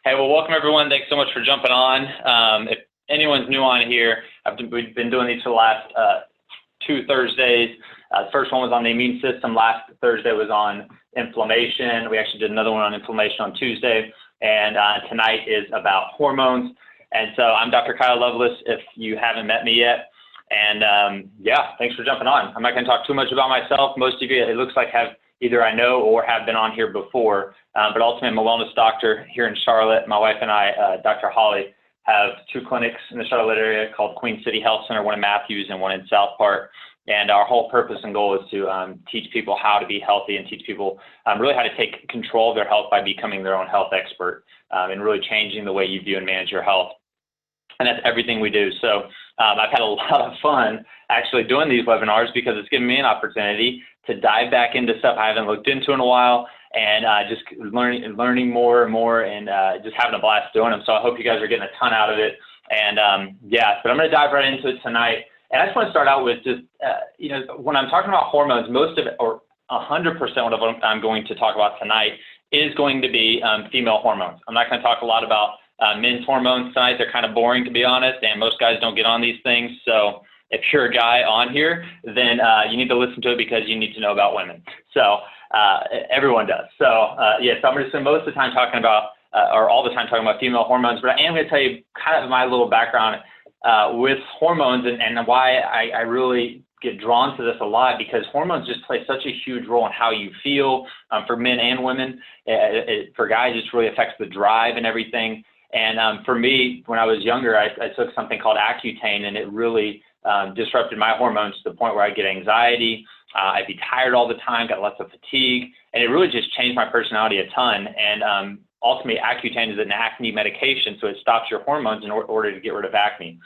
Hey, well, welcome everyone. Thanks so much for jumping on. If anyone's new on here, we've been doing these for the last 2 Thursdays. The first one was on the immune system. Last Thursday was on inflammation. We actually did another one on inflammation on Tuesday. And tonight is about hormones. And so I'm Dr. Kyle Loveless, if you haven't met me yet. And yeah, thanks for jumping on. I'm not going to talk too much about myself. Most of you, it looks like, have either I know or have been on here before. But ultimately, I'm a wellness doctor here in Charlotte. My wife and I, Dr. Holly, have 2 clinics in the Charlotte area called Queen City Health Center, one in Matthews and one in South Park. And our whole purpose and goal is to teach people how to be healthy and teach people really how to take control of their health by becoming their own health expert and really changing the way you view and manage your health. And that's everything we do. So I've had a lot of fun actually doing these webinars because it's given me an opportunity to dive back into stuff I haven't looked into in a while and just learning more and more and just having a blast doing them. So I hope you guys are getting a ton out of it. And yeah, but I'm going to dive right into it tonight. And I just want to start out with just, when I'm talking about hormones, most of it, or 100% of what I'm going to talk about tonight is going to be female hormones. I'm not going to talk a lot about men's hormones tonight. They're kind of boring, to be honest, and most guys don't get on these things. So if you're a guy on here, then you need to listen to it because you need to know about women. So everyone does. So yeah, so I'm going to spend most of the time talking about, or all the time talking about female hormones, but I am going to tell you kind of my little background with hormones and why I really get drawn to this a lot, because hormones just play such a huge role in how you feel for men and women. For guys, it really affects the drive and everything. And for me, when I was younger, I took something called Accutane, and it really disrupted my hormones to the point where I'd get anxiety, I'd be tired all the time, got lots of fatigue, and it really just changed my personality a ton. And ultimately, Accutane is an acne medication, so it stops your hormones in order to get rid of acne.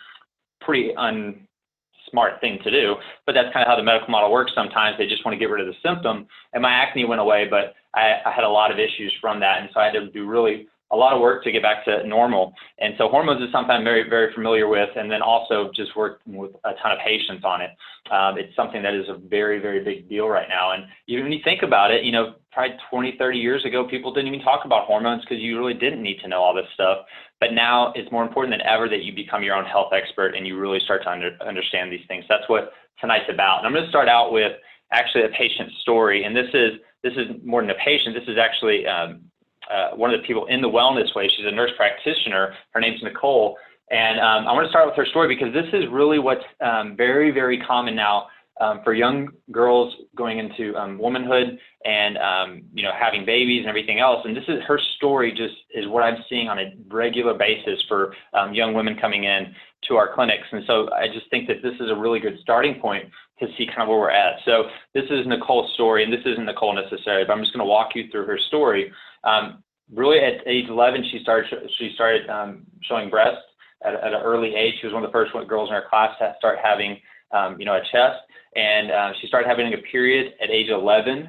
Pretty unsmart thing to do, but that's kind of how the medical model works sometimes. They just want to get rid of the symptom, and my acne went away, but I had a lot of issues from that, and so I had to do really a lot of work to get back to normal. And so hormones is something I'm very, very familiar with, and then also just working with a ton of patients on it. It's something that is a very, very big deal right now. And even when you think about it, probably 20, 30 years ago, people didn't even talk about hormones because you really didn't need to know all this stuff. But now it's more important than ever that you become your own health expert and you really start to understand these things. That's what tonight's about. And I'm going to start out with actually a patient story. And this is more than a patient. This is actually one of the people in the wellness way. She's a nurse practitioner. Her name's Nicole. And I want to start with her story because this is really what's very, very common now for young girls going into womanhood and, having babies and everything else. And this is her story, just is what I'm seeing on a regular basis for young women coming in to our clinics. And so I just think that this is a really good starting point to see kind of where we're at. So this is Nicole's story, and this isn't Nicole necessarily, but I'm just going to walk you through her story. Really at age 11, she started showing breasts at an early age. She was one of the first girls in her class to start having, a chest. And she started having a period at age 11.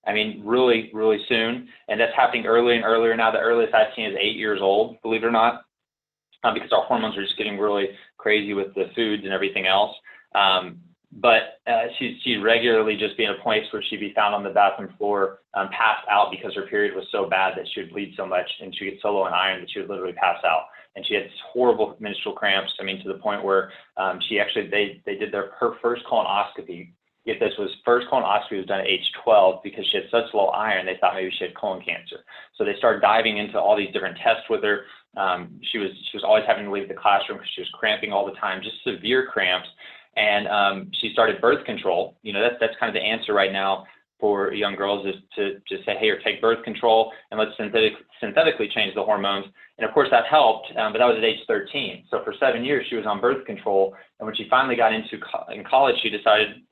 I mean, really, really soon. And that's happening earlier and earlier. Now the earliest I've seen is 8 years old, believe it or not, because our hormones are just getting really crazy with the foods and everything else. But she'd regularly just be in a place where she'd be found on the bathroom floor, passed out because her period was so bad that she would bleed so much and she'd get so low in iron that she would literally pass out. And she had horrible menstrual cramps. I mean, to the point where they did her first colonoscopy. Get this, first colonoscopy was done at age 12 because she had such low iron, they thought maybe she had colon cancer. So they started diving into all these different tests with her. She was always having to leave the classroom because she was cramping all the time, just severe cramps. And she started birth control. That's kind of the answer right now for young girls, is to just say, hey, or take birth control and let's synthetically change the hormones. And of course that helped, but that was at age 13. So for 7 years she was on birth control. And when she finally got in college, she decided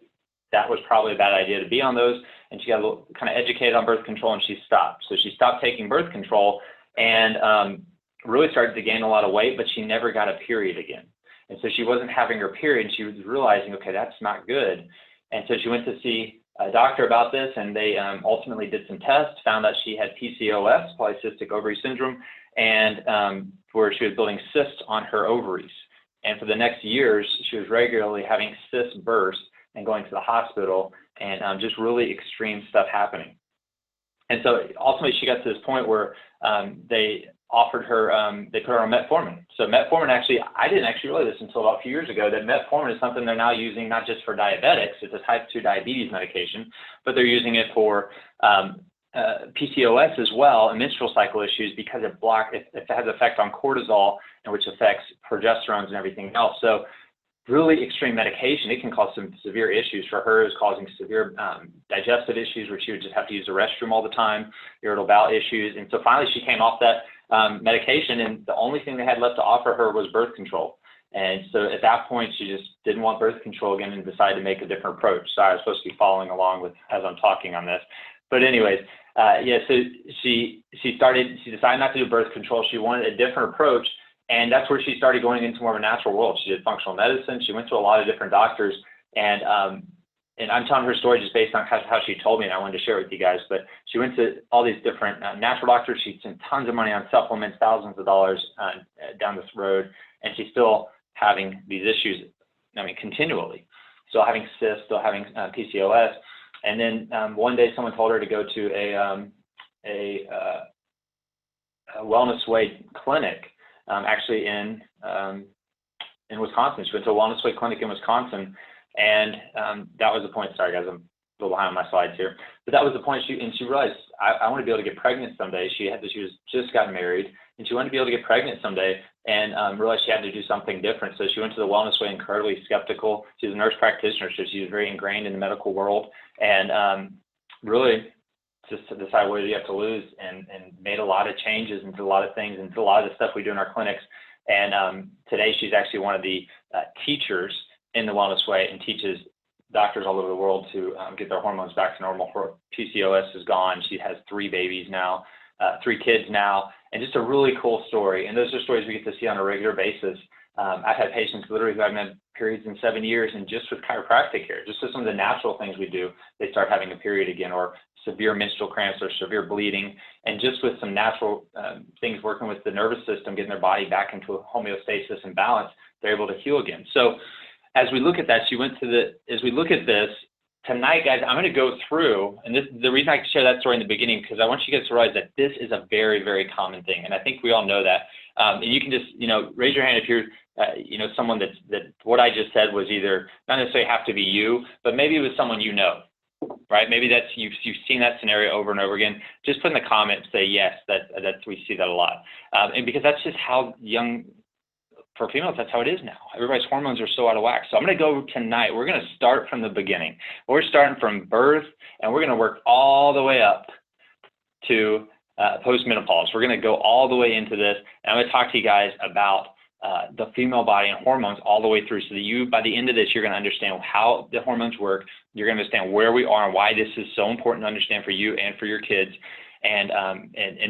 that was probably a bad idea to be on those. And she got a little kind of educated on birth control and she stopped. So she stopped taking birth control and really started to gain a lot of weight, but she never got a period again. And so she wasn't having her period. She was realizing, okay, that's not good. And so she went to see a doctor about this, and they ultimately did some tests, found that she had PCOS, polycystic ovary syndrome, and where she was building cysts on her ovaries. And for the next years, she was regularly having cyst bursts and going to the hospital, and just really extreme stuff happening. And so ultimately she got to this point where they offered her, they put her on metformin. So metformin actually, I didn't actually realize this until about a few years ago, that metformin is something they're now using not just for diabetics, it's a type 2 diabetes medication, but they're using it for PCOS as well, and menstrual cycle issues, because it has effect on cortisol, and which affects progesterones and everything else. So really extreme medication, it can cause some severe issues. For her, it's causing severe digestive issues, where she would just have to use the restroom all the time, irritable bowel issues. And so finally she came off that medication, and the only thing they had left to offer her was birth control. And so at that point, she just didn't want birth control again and decided to make a different approach. So I was supposed to be following along with as I'm talking on this. But anyways, so she decided not to do birth control. She wanted a different approach. And that's where she started going into more of a natural world. She did functional medicine. She went to a lot of different doctors. And I'm telling her story just based on how she told me, and I wanted to share it with you guys. But she went to all these different natural doctors. She spent tons of money on supplements, thousands of dollars down this road. And she's still having these issues, continually. Still having cysts, still having PCOS. And then one day someone told her to go to a Wellness Way clinic. Actually in Wisconsin. She went to a Wellness Way clinic in Wisconsin, and that was the point. Sorry guys, I'm a little behind on my slides here, but that was the point. She realized I want to be able to get pregnant someday. She was just gotten married, and she wanted to be able to get pregnant someday, and realized she had to do something different. So she went to the Wellness Way, incredibly skeptical. She's a nurse practitioner, so she was very ingrained in the medical world, and really just to decide what do you have to lose, and made a lot of changes and did a lot of things and did a lot of the stuff we do in our clinics. And today she's actually one of the teachers in the Wellness Way, and teaches doctors all over the world to get their hormones back to normal. Her PCOS is gone. She has 3 babies now, 3 kids now, and just a really cool story. And those are stories we get to see on a regular basis. I've had patients literally who haven't had periods in 7 years, and just with chiropractic care, just with some of the natural things we do, they start having a period again, or severe menstrual cramps or severe bleeding. And just with some natural things working with the nervous system, getting their body back into a homeostasis and balance, they're able to heal again. So as we look at that, as we look at this, tonight, guys, I'm going to go through, and the reason I share that story in the beginning, because I want you guys to realize that this is a very, very common thing. And I think we all know that. And you can just, raise your hand if you're, someone that what I just said was either not necessarily have to be you, but maybe it was someone you know, right? Maybe that's, you've seen that scenario over and over again. Just put in the comments, say, yes, we see that a lot. And because that's just how for females, that's how it is now. Everybody's hormones are so out of whack. So I'm going to go tonight. We're going to start from the beginning. We're starting from birth, and we're going to work all the way up to post-menopause. We're going to go all the way into this, and I'm going to talk to you guys about the female body and hormones all the way through, so that by the end of this, you're going to understand how the hormones work. You're going to understand where we are and why this is so important to understand for you and for your kids. And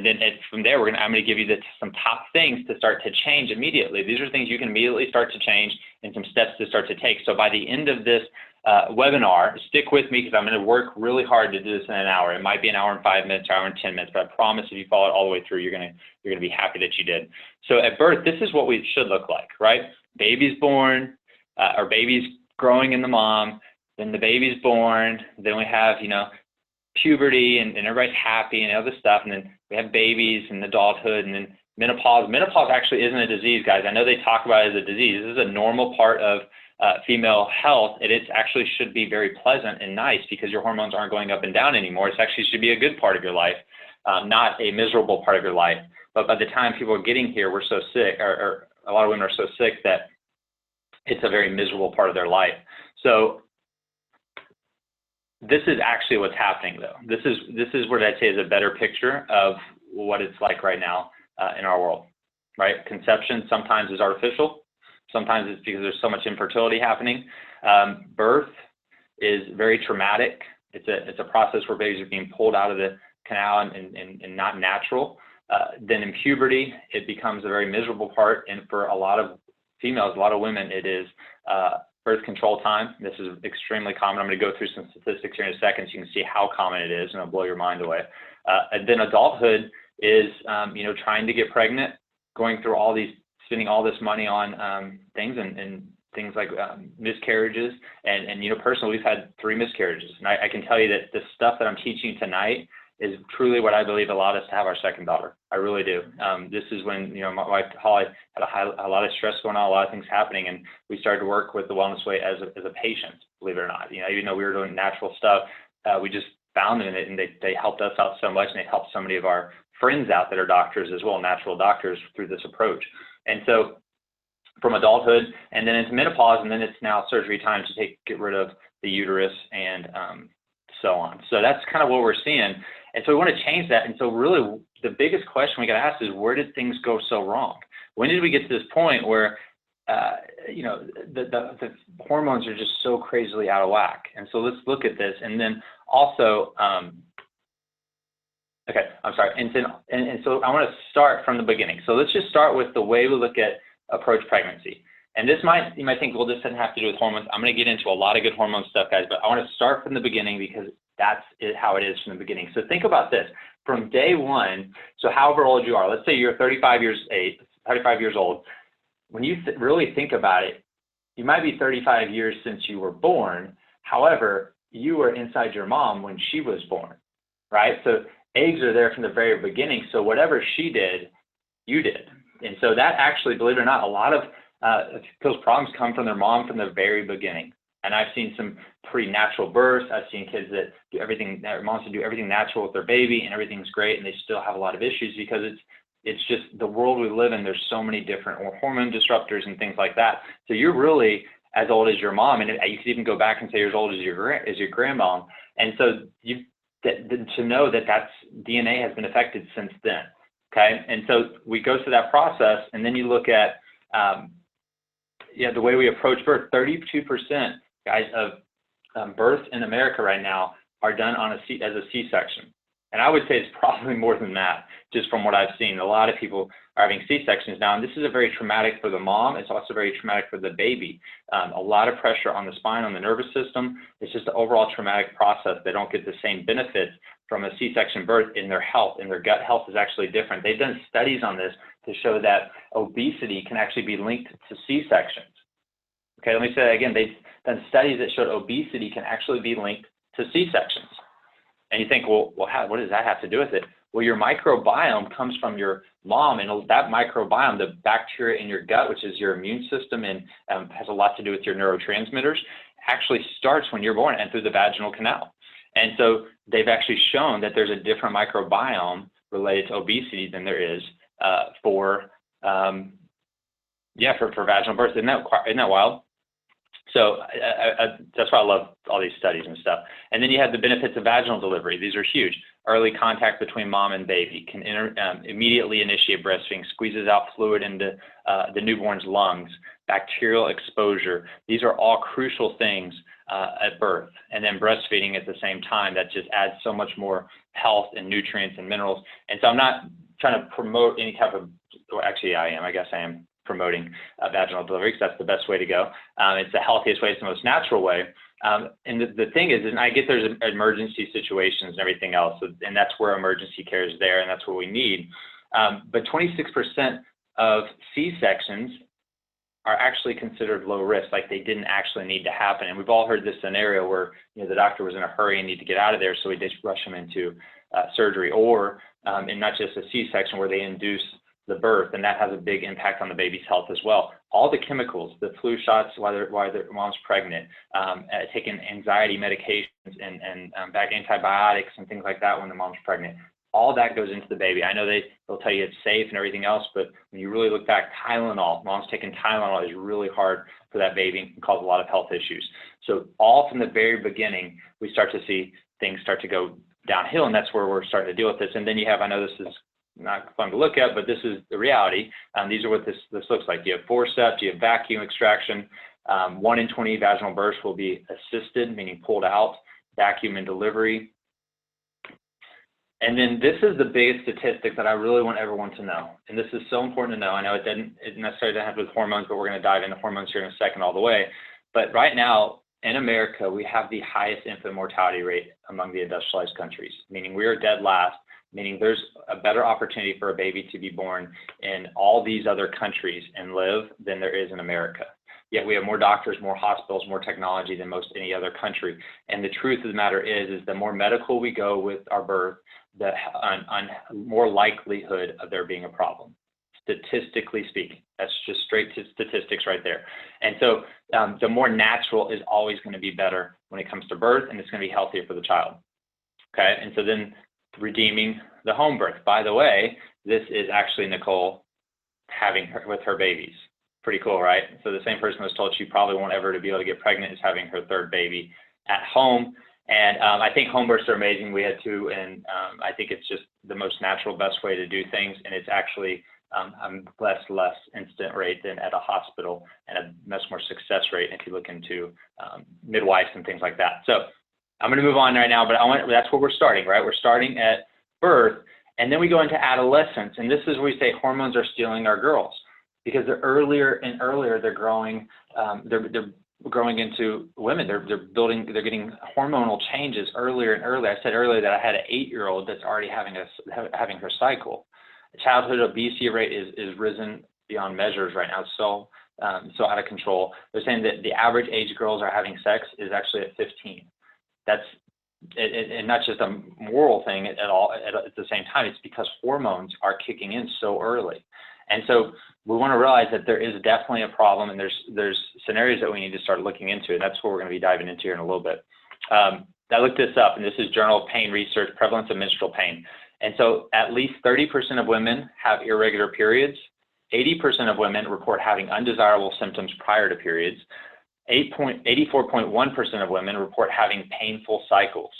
then from there, I'm going to give you some top things to start to change immediately. These are things you can immediately start to change, and some steps to start to take. So by the end of this webinar, stick with me, because I'm going to work really hard to do this in an hour. It might be an hour and 5 minutes, hour and 10 minutes, but I promise if you follow it all the way through, you're going to be happy that you did. So at birth, this is what we should look like, right? Baby's born, or baby's growing in the mom, then the baby's born, then we have, puberty, and everybody's happy and all this stuff, and then we have babies and adulthood, and then menopause. Menopause actually isn't a disease, guys. I know they talk about it as a disease. This is a normal part of female health. It actually should be very pleasant and nice, because your hormones aren't going up and down anymore. It actually should be a good part of your life, not a miserable part of your life. But by the time people are getting here, we're so sick, or a lot of women are so sick that it's a very miserable part of their life. So this is actually what's happening, though. This is what I'd say is a better picture of what it's like right now in our world, right? Conception sometimes is artificial. Sometimes it's because there's so much infertility happening. Birth is very traumatic. It's a process where babies are being pulled out of the canal and not natural. Then in puberty, it becomes a very miserable part. And for a lot of females, a lot of women, it is birth control time. This is extremely common. I'm going to go through some statistics here in a second so you can see how common it is, and it'll blow your mind away. And then adulthood is, trying to get pregnant, going through spending all this money on things and things like miscarriages. And personally, we've had 3 miscarriages. And I can tell you that the stuff that I'm teaching tonight is truly what I believe allowed us to have our second daughter. I really do. This is when, my wife, Holly, had a lot of stress going on, a lot of things happening, and we started to work with the Wellness Way as a patient, believe it or not. Even though we were doing natural stuff, we just found in it, and they helped us out so much, and they helped so many of our friends out that are doctors as well, natural doctors, through this approach. And so from adulthood and then into menopause, and then it's now surgery time to get rid of the uterus and so on. So that's kind of what we're seeing. And so we want to change that. And so really the biggest question we got to ask is, where did things go so wrong? When did we get to this point where, the hormones are just so crazily out of whack? And so let's look at this. And then also, okay, I'm sorry. And so I want to start from the beginning. So let's just start with the way we look at approach pregnancy. And this you might think, well, this doesn't have to do with hormones. I'm going to get into a lot of good hormone stuff, guys, but I want to start from the beginning because that's how it is from the beginning. So think about this. From day one, so however old you are, let's say you're 35 years old. When you really think about it, you might be 35 years since you were born. However, you were inside your mom when she was born, right? So eggs are there from the very beginning. So whatever she did, you did. And so that actually, believe it or not, a lot of those problems come from their mom from the very beginning. And I've seen some pretty natural births. I've seen kids that do everything, their moms do everything natural with their baby and everything's great, and they still have a lot of issues because it's just the world we live in. There's so many different hormone disruptors and things like that. So you're really as old as your mom, and you could even go back and say you're as old as your grandmom. And so to know that that's DNA has been affected since then. Okay, and so we go through that process, and then you look at the way we approach birth. 32%, guys, of births in America right now are done as a C-section. And I would say it's probably more than that, just from what I've seen. A lot of people are having C-sections now, and this is very traumatic for the mom. It's also very traumatic for the baby. A lot of pressure on the spine, on the nervous system. It's just an overall traumatic process. They don't get the same benefits from a C-section birth in their health, and their gut health is actually different. They've done studies on this to show that obesity can actually be linked to C-sections. Okay, let me say that again. They've done studies that showed obesity can actually be linked to C-sections. And you think, well, what does that have to do with it? Well, your microbiome comes from your mom, and that microbiome, the bacteria in your gut, which is your immune system and has a lot to do with your neurotransmitters, actually starts when you're born and through the vaginal canal. And so they've actually shown that there's a different microbiome related to obesity than there is for vaginal birth. Isn't that wild? So that's why I love all these studies and stuff. And then you have the benefits of vaginal delivery. These are huge. Early contact between mom and baby can immediately initiate breastfeeding, squeezes out fluid into the newborn's lungs, bacterial exposure. These are all crucial things at birth. And then breastfeeding at the same time, that just adds so much more health and nutrients and minerals. And so I'm not trying to promote any type of, well, actually I am promoting vaginal delivery because that's the best way to go. It's the healthiest way, it's the most natural way. And the thing is, and I get there's emergency situations and everything else, and that's where emergency care is there, and that's what we need. But 26% of C-sections are actually considered low risk, like they didn't actually need to happen. And we've all heard this scenario where the doctor was in a hurry and need to get out of there, so we just rush them into surgery, or and not just a C-section where they induce the birth, and that has a big impact on the baby's health as well. All the chemicals, the flu shots while their mom's pregnant, taking anxiety medications and back antibiotics and things like that when the mom's pregnant, all that goes into the baby. I know they'll tell you it's safe and everything else, but when you really look back, Tylenol, mom's taking Tylenol is really hard for that baby and can cause a lot of health issues. So all from the very beginning, we start to see things start to go downhill, and that's where we're starting to deal with this. And then you have, I know this is not fun to look at, but this is the reality. These are what this looks like. You have forceps, you have vacuum extraction. 1 in 20 vaginal births will be assisted, meaning pulled out, vacuum and delivery. And then this is the biggest statistic that I really want everyone to know. And this is so important to know. I know it necessarily doesn't have to do with hormones, but we're going to dive into hormones here in a second all the way. But right now in America, we have the highest infant mortality rate among the industrialized countries, meaning we are dead last, meaning there's a better opportunity for a baby to be born in all these other countries and live than there is in America. Yet we have more doctors, more hospitals, more technology than most any other country. And the truth of the matter is the more medical we go with our birth, on more likelihood of there being a problem. Statistically speaking, that's just straight to statistics right there. And so the more natural is always going to be better when it comes to birth, and it's going to be healthier for the child. Okay, and so then redeeming the home birth. By the way, this is actually Nicole having her with her babies. Pretty cool, right? So the same person was told she probably won't ever to be able to get pregnant is having her third baby at home. And I think home births are amazing. We had two, and I think it's just the most natural, best way to do things, and it's actually less incident rate than at a hospital, and a much more success rate if you look into midwives and things like that. So I'm going to move on right now, but that's where we're starting, right? We're starting at birth, and then we go into adolescence, and this is where we say hormones are stealing our girls, because the earlier and earlier they're growing, they're growing into women. They're getting hormonal changes earlier and earlier. I said earlier that I had an 8-year-old that's already having her cycle. The childhood obesity rate is risen beyond measures right now, so out of control. They're saying that the average age girls are having sex is actually at 15. That's and not just a moral thing at all. At the same time, it's because hormones are kicking in so early, and so we want to realize that there is definitely a problem, and there's scenarios that we need to start looking into, and that's what we're going to be diving into here in a little bit. I looked this up, and this is Journal of Pain Research, Prevalence of Menstrual Pain. And so at least 30% of women have irregular periods. 80% of women report having undesirable symptoms prior to periods. 84.1% of women report having painful cycles.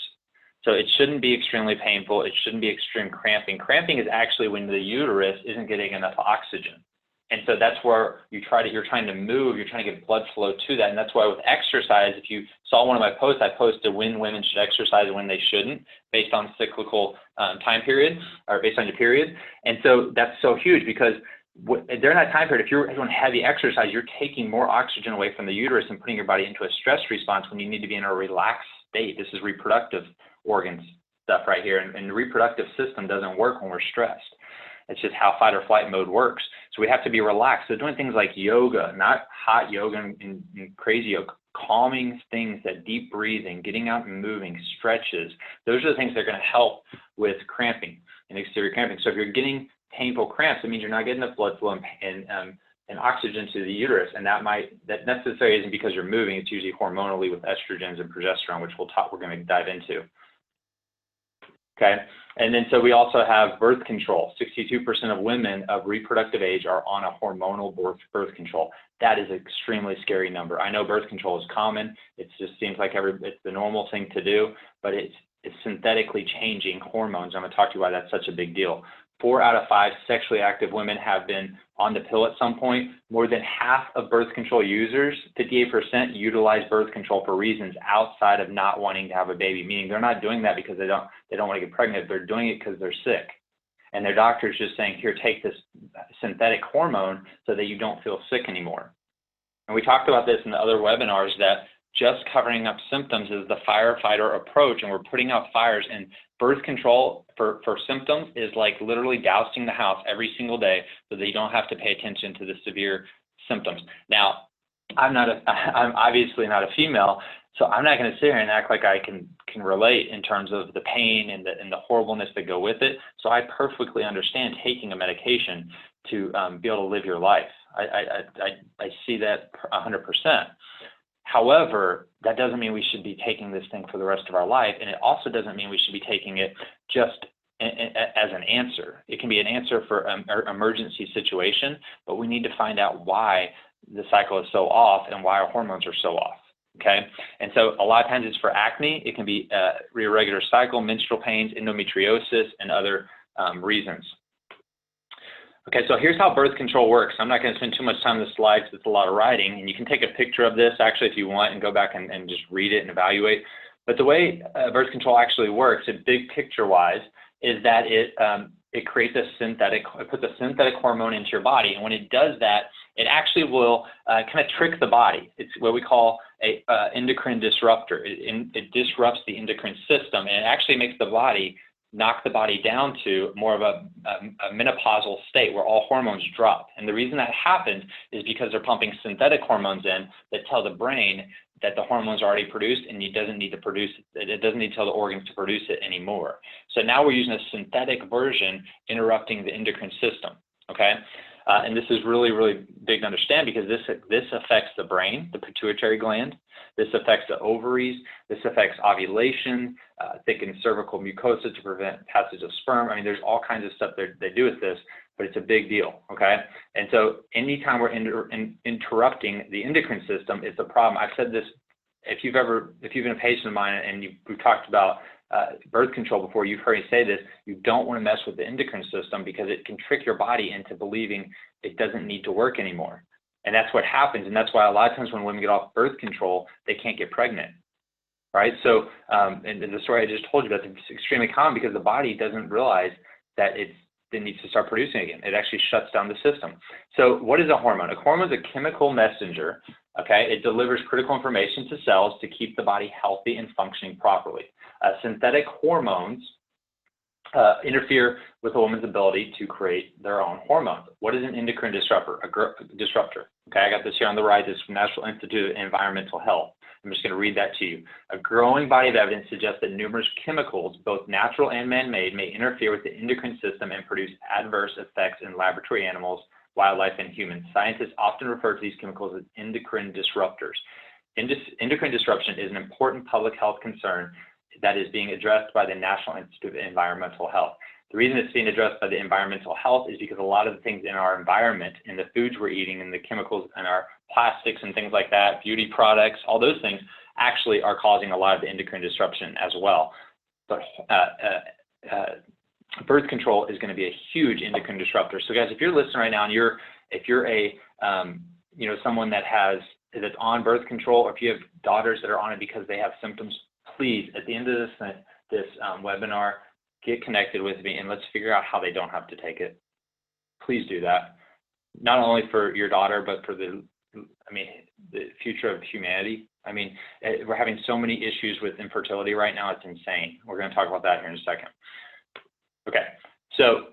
So it shouldn't be extremely painful. It shouldn't be extreme cramping. Cramping is actually when the uterus isn't getting enough oxygen. And so that's where you're trying to move, you're trying to get blood flow to that. And that's why with exercise, if you saw one of my posts, I posted when women should exercise and when they shouldn't, based on cyclical time period, or based on your period. And so that's so huge, because during that time period, if you're doing heavy exercise, you're taking more oxygen away from the uterus and putting your body into a stress response when you need to be in a relaxed state. This is reproductive organs stuff right here. And the reproductive system doesn't work when we're stressed. It's just how fight or flight mode works. So we have to be relaxed. So doing things like yoga, not hot yoga and crazy yoga, calming things, that deep breathing, getting out and moving, stretches, those are the things that are going to help with cramping and exterior cramping. So if you're getting painful cramps, it means you're not getting enough blood flow and oxygen to the uterus. And that necessarily isn't because you're moving. It's usually hormonally with estrogens and progesterone, which we're going to dive into. Okay, and then so we also have birth control. 62% of women of reproductive age are on a hormonal birth control. That is an extremely scary number. I know birth control is common. It just seems like it's the normal thing to do, but it's synthetically changing hormones. I'm going to talk to you why that's such a big deal. 4 out of 5 sexually active women have been on the pill at some point. More than half of birth control users, 58%, utilize birth control for reasons outside of not wanting to have a baby, meaning they're not doing that because they don't want to get pregnant. They're doing it because they're sick. And their doctor's just saying, here, take this synthetic hormone so that you don't feel sick anymore. And we talked about this in the other webinars, that just covering up symptoms is the firefighter approach, and we're putting out fires. And birth control for symptoms is like literally dousing the house every single day so that you don't have to pay attention to the severe symptoms. Now, I'm obviously not a female, so I'm not going to sit here and act like I can relate in terms of the pain and the horribleness that go with it. So I perfectly understand taking a medication to be able to live your life. I see that 100%. However, that doesn't mean we should be taking this thing for the rest of our life, and it also doesn't mean we should be taking it just as an answer. It can be an answer for an emergency situation, but we need to find out why the cycle is so off and why our hormones are so off. Okay, and so a lot of times it's for acne. It can be irregular cycle, menstrual pains, endometriosis, and other reasons. Okay, so here's how birth control works. I'm not going to spend too much time on the slides. It's a lot of writing, and you can take a picture of this actually if you want and go back and just read it and evaluate. But the way birth control actually works, big picture-wise, is that it creates it puts a synthetic hormone into your body, and when it does that, it actually will kind of trick the body. It's what we call a endocrine disruptor. It disrupts the endocrine system, and it actually makes the body knock the body down to more of a menopausal state where all hormones drop. And the reason that happens is because they're pumping synthetic hormones in that tell the brain that the hormones are already produced and it doesn't need to tell the organs to produce it anymore. So now we're using a synthetic version interrupting the endocrine system, okay? And this is really, really big to understand because this affects the brain, the pituitary gland. This affects the ovaries. This affects ovulation, thickened cervical mucosa to prevent passage of sperm. I mean, there's all kinds of stuff they do with this, but it's a big deal, okay? And so anytime we're interrupting the endocrine system, it's a problem. I've said this, if you've been a patient of mine and we've talked about birth control before, you've heard me say this, you don't want to mess with the endocrine system because it can trick your body into believing it doesn't need to work anymore. And that's what happens. And that's why a lot of times when women get off birth control, they can't get pregnant, right? So, and the story I just told you, that's extremely common because the body doesn't realize that it needs to start producing again. It actually shuts down the system. So what is a hormone? A hormone is a chemical messenger, okay? It delivers critical information to cells to keep the body healthy and functioning properly. Synthetic hormones interfere with a woman's ability to create their own hormones. What is an endocrine disruptor? Disruptor. Okay, I got this here on the right. This is from National Institute of Environmental Health. I'm just going to read that to you. A growing body of evidence suggests that numerous chemicals, both natural and man-made, may interfere with the endocrine system and produce adverse effects in laboratory animals, wildlife, and humans. Scientists often refer to these chemicals as endocrine disruptors. Endocrine disruption is an important public health concern that is being addressed by the National Institute of Environmental Health. The reason it's being addressed by the environmental health is because a lot of the things in our environment, in the foods we're eating, and the chemicals in our plastics and things like that, beauty products, all those things actually are causing a lot of the endocrine disruption as well. But birth control is going to be a huge endocrine disruptor. So guys, if you're listening right now and if you're a someone that's on birth control, or if you have daughters that are on it because they have symptoms, please, at the end of this webinar, get connected with me and let's figure out how they don't have to take it. Please do that. Not only for your daughter, but for the future of humanity. I mean, we're having so many issues with infertility right now. It's insane. We're going to talk about that here in a second. Okay. So,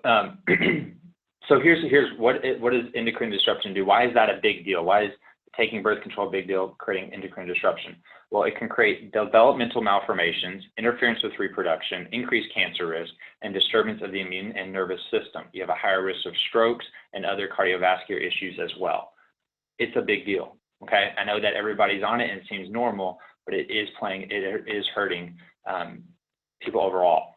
so here's what does endocrine disruption do? Why is that a big deal? Why is taking birth control a big deal, creating endocrine disruption? Well, it can create developmental malformations, interference with reproduction, increased cancer risk, and disturbance of the immune and nervous system. You have a higher risk of strokes and other cardiovascular issues as well. It's a big deal, okay? I know that everybody's on it and it seems normal, but it is hurting people overall.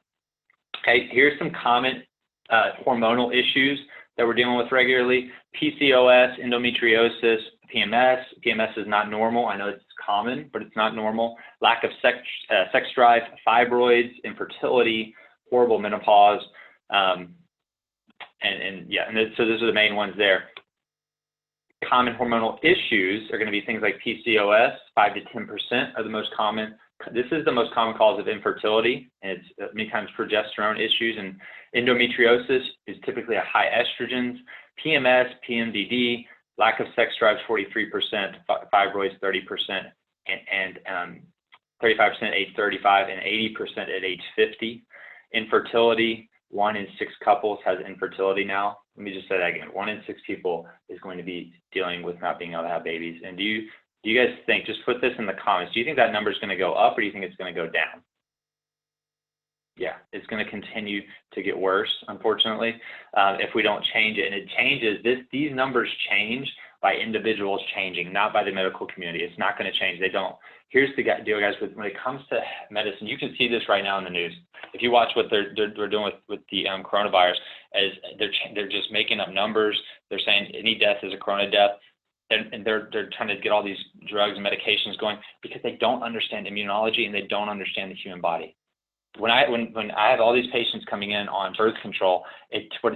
Okay, here's some common hormonal issues that we're dealing with regularly: PCOS, endometriosis, PMS. PMS is not normal. I know it's common, but it's not normal. Lack of sex drive, fibroids, infertility, horrible menopause, so those are the main ones there. Common hormonal issues are going to be things like PCOS. 5 to 10% are the most common. This is the most common cause of infertility, and it's many times progesterone issues. And endometriosis is typically a high estrogens. PMS, PMDD, lack of sex drive, 43%, fibroids, 30%, and 35% at age 35, and 80% at age 50. Infertility, 1 in 6 couples has infertility now. Let me just say that again. 1 in 6 people is going to be dealing with not being able to have babies. And do you guys think, just put this in the comments, do you think that number is going to go up, or do you think it's going to go down? Yeah, it's going to continue to get worse, unfortunately, if we don't change it. And it changes, these numbers change by individuals changing, not by the medical community. It's not going to change. They don't. Here's the deal, guys. When it comes to medicine, you can see this right now in the news. If you watch what they're doing with the coronavirus, as they're just making up numbers. They're saying any death is a corona death. And they're trying to get all these drugs and medications going because they don't understand immunology and they don't understand the human body. When I have all these patients coming in on birth control, for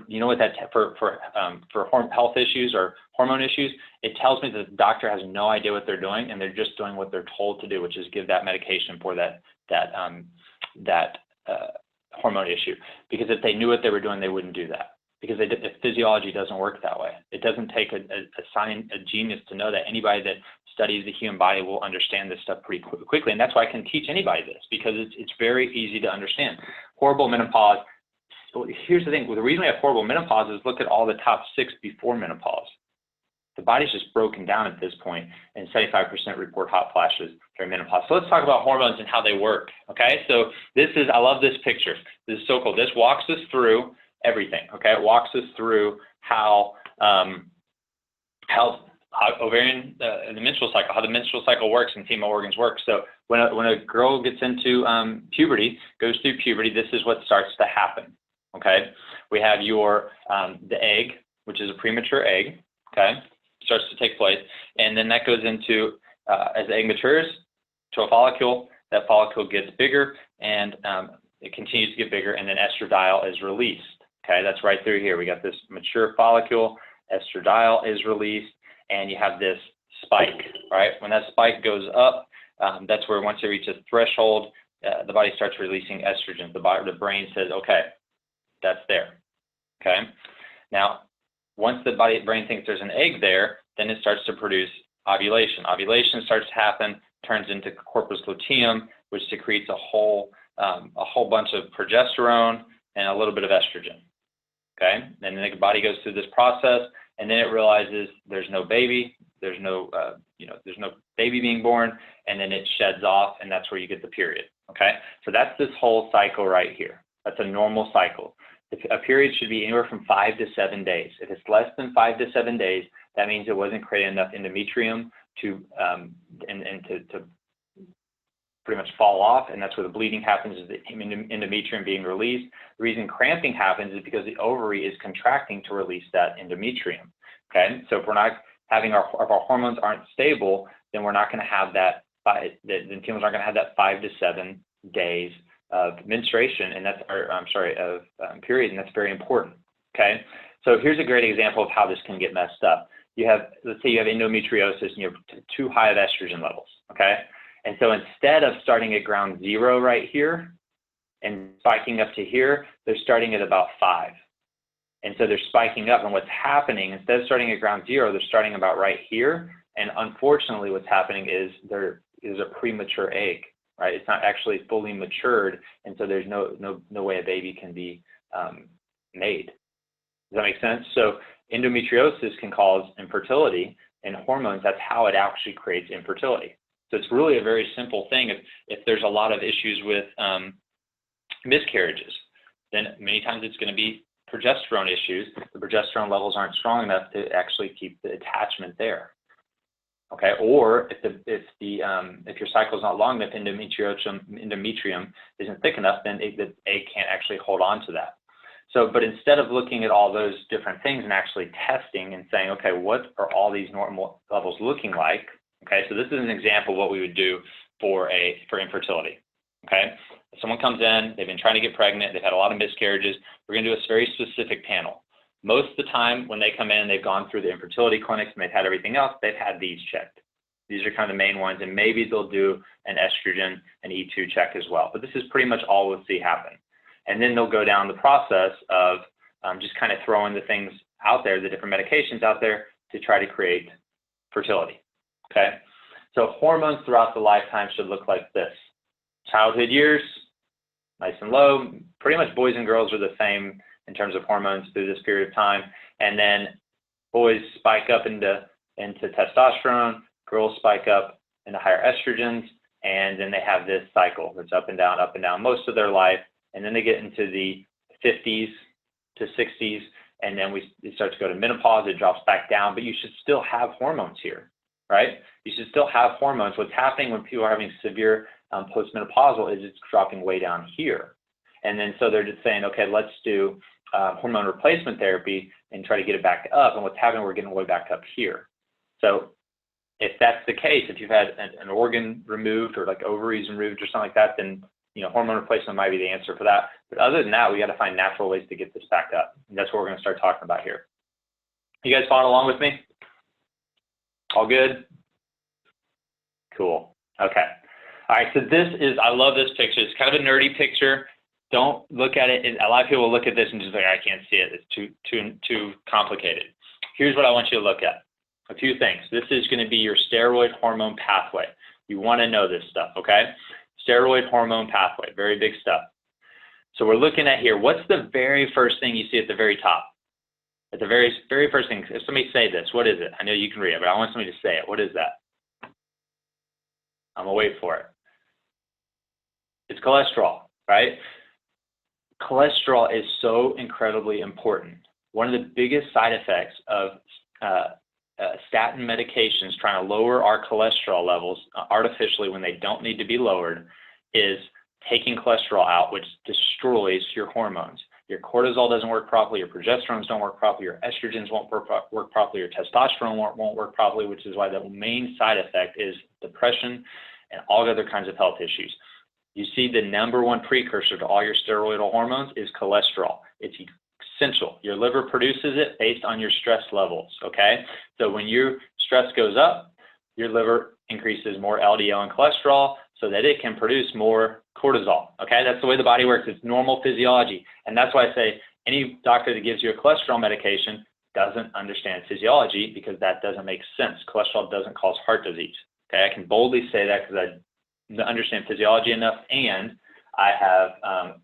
health issues or hormone issues, it tells me that the doctor has no idea what they're doing and they're just doing what they're told to do, which is give that medication for that hormone issue. Because if they knew what they were doing, they wouldn't do that. Because the physiology doesn't work that way. It doesn't take a genius to know that. Anybody that studies the human body will understand this stuff pretty quickly, and that's why I can teach anybody this, because it's very easy to understand. Horrible menopause. So here's the thing. The reason we have horrible menopause is look at all the top 6 before menopause. The body's just broken down at this point, and 75% report hot flashes during menopause. So let's talk about hormones and how they work, okay? So I love this picture. This is so cool. This walks us through everything, okay? It walks us through how ovarian, the menstrual cycle, how the menstrual cycle works and female organs work. So when a girl gets into puberty, goes through puberty, this is what starts to happen, okay? We have the egg, which is a premature egg, okay? Starts to take place, and then that goes into, as the egg matures, to a follicle. That follicle gets bigger, and it continues to get bigger, and then estradiol is released, okay? That's right through here. We got this mature follicle, estradiol is released, and you have this spike, right? When that spike goes up, that's where once it reaches threshold, the body starts releasing estrogen. The brain says, okay, that's there, okay? Now, once the brain thinks there's an egg there, then it starts to produce ovulation. Ovulation starts to happen, turns into corpus luteum, which secretes a whole bunch of progesterone and a little bit of estrogen. Okay, and then the body goes through this process, and then it realizes there's no baby, there's no baby being born, and then it sheds off, and that's where you get the period. Okay, so that's this whole cycle right here. That's a normal cycle. A period should be anywhere from 5 to 7 days. If it's less than 5 to 7 days, that means it wasn't creating enough endometrium to pretty much fall off, and that's where the bleeding happens, is the endometrium being released. The reason cramping happens is because the ovary is contracting to release that endometrium. Okay, so if if our hormones aren't stable, then we're not going to have that. The females aren't going to have that 5 to 7 days of menstruation, and of period, and that's very important. Okay, so here's a great example of how this can get messed up. Let's say you have endometriosis and you have too high of estrogen levels. Okay, and so instead of starting at ground 0 right here and spiking up to here, they're starting at about 5. And so they're spiking up, and what's happening, instead of starting at ground 0, they're starting about right here. And unfortunately, what's happening is there is a premature egg, right? It's not actually fully matured, and so there's no way a baby can be made. Does that make sense? So endometriosis can cause infertility, and hormones, that's how it actually creates infertility. So it's really a very simple thing. If there's a lot of issues with miscarriages, then many times it's going to be progesterone issues. The progesterone levels aren't strong enough to actually keep the attachment there. Okay, or if your cycle is not long enough, endometrium isn't thick enough, then the egg can't actually hold on to that. So, but instead of looking at all those different things and actually testing and saying, okay, what are all these normal levels looking like? Okay, so this is an example of what we would do for infertility. Okay, if someone comes in, they've been trying to get pregnant, they've had a lot of miscarriages, we're going to do a very specific panel. Most of the time when they come in, they've gone through the infertility clinics and they've had everything else, they've had these checked. These are kind of the main ones, and maybe they'll do an estrogen and E2 check as well. But this is pretty much all we'll see happen. And then they'll go down the process of just kind of throwing the things out there, the different medications out there to try to create fertility. Okay, so hormones throughout the lifetime should look like this. Childhood years, nice and low. Pretty much boys and girls are the same in terms of hormones through this period of time. And then boys spike up into testosterone, girls spike up into higher estrogens, and then they have this cycle that's up and down most of their life. And then they get into the 50s to 60s, and then it starts to go to menopause, it drops back down, but you should still have hormones here, right? You should still have hormones. What's happening when people are having severe postmenopausal is it's dropping way down here. And then so they're just saying, okay, let's do hormone replacement therapy and try to get it back up. And what's happening, we're getting way back up here. So if that's the case, if you've had an organ removed or like ovaries removed or something like that, then hormone replacement might be the answer for that. But other than that, we got to find natural ways to get this back up. And that's what we're going to start talking about here. You guys following along with me? All good? Cool. Okay. All right. So I love this picture. It's kind of a nerdy picture. Don't look at it. A lot of people look at this and just like, I can't see it. It's too complicated. Here's what I want you to look at. A few things. This is going to be your steroid hormone pathway. You want to know this stuff, okay? Steroid hormone pathway, very big stuff. So we're looking at here, what's the very first thing you see at the very top? At the very first thing, if somebody say this, what is it? I know you can read it, but I want somebody to say it. What is that? I'm going to wait for it. It's cholesterol, right? Cholesterol is so incredibly important. One of the biggest side effects of statin medications trying to lower our cholesterol levels artificially when they don't need to be lowered is taking cholesterol out, which destroys your hormones. Your cortisol doesn't work properly, your progesterones don't work properly, your estrogens won't work properly, your testosterone won't work properly, which is why the main side effect is depression and all other kinds of health issues. You see the number one precursor to all your steroidal hormones is cholesterol. It's essential. Your liver produces it based on your stress levels, okay? So when your stress goes up, your liver increases more LDL and cholesterol so that it can produce more cortisol, okay? That's the way the body works. It's normal physiology. And that's why I say any doctor that gives you a cholesterol medication doesn't understand physiology, because that doesn't make sense. Cholesterol doesn't cause heart disease, okay? I can boldly say that because I understand physiology enough, and I have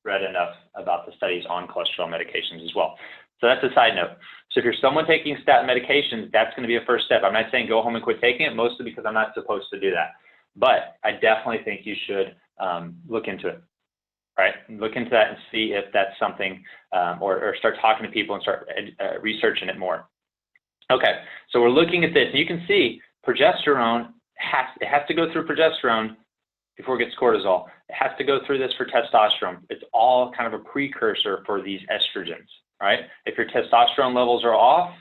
read enough about the studies on cholesterol medications as well. So that's a side note. So if you're someone taking statin medications, that's going to be a first step. I'm not saying go home and quit taking it, mostly because I'm not supposed to do that. But I definitely think you should look into it, right? Look into that and see if that's something, or start talking to people and start researching it more. Okay, so we're looking at this. And you can see progesterone, it has to go through progesterone before it gets cortisol. It has to go through this for testosterone. It's all kind of a precursor for these estrogens, right? If your testosterone levels are off,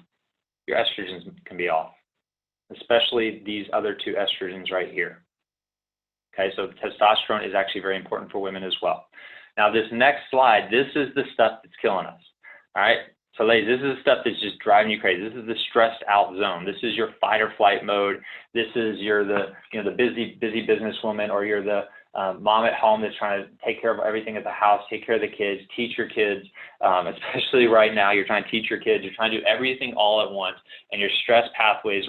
your estrogens can be off, especially these other two estrogens right here. Okay, so testosterone is actually very important for women as well. Now this next slide, this is the stuff that's killing us, all right? So ladies, this is the stuff that's just driving you crazy. This is the stressed out zone. This is your fight or flight mode. This is the busy businesswoman, or you're the mom at home that's trying to take care of everything at the house, take care of the kids, teach your kids, especially right now, you're trying to teach your kids, you're trying to do everything all at once, and your stress pathways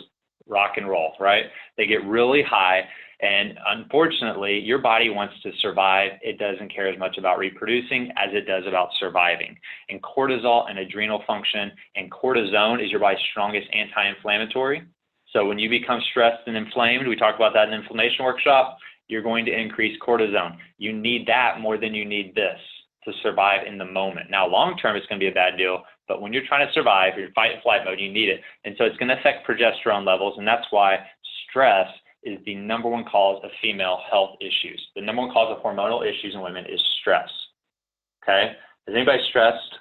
rock and roll, right? They get really high, and unfortunately, your body wants to survive. It doesn't care as much about reproducing as it does about surviving. And cortisol and adrenal function and cortisone is your body's strongest anti-inflammatory. So when you become stressed and inflamed, we talked about that in the inflammation workshop, you're going to increase cortisone. You need that more than you need this to survive in the moment. Now, long-term, it's going to be a bad deal, but when you're trying to survive, you're in fight and flight mode, you need it. And so it's going to affect progesterone levels, and that's why stress is the number one cause of female health issues. The number one cause of hormonal issues in women is stress, okay? Is anybody stressed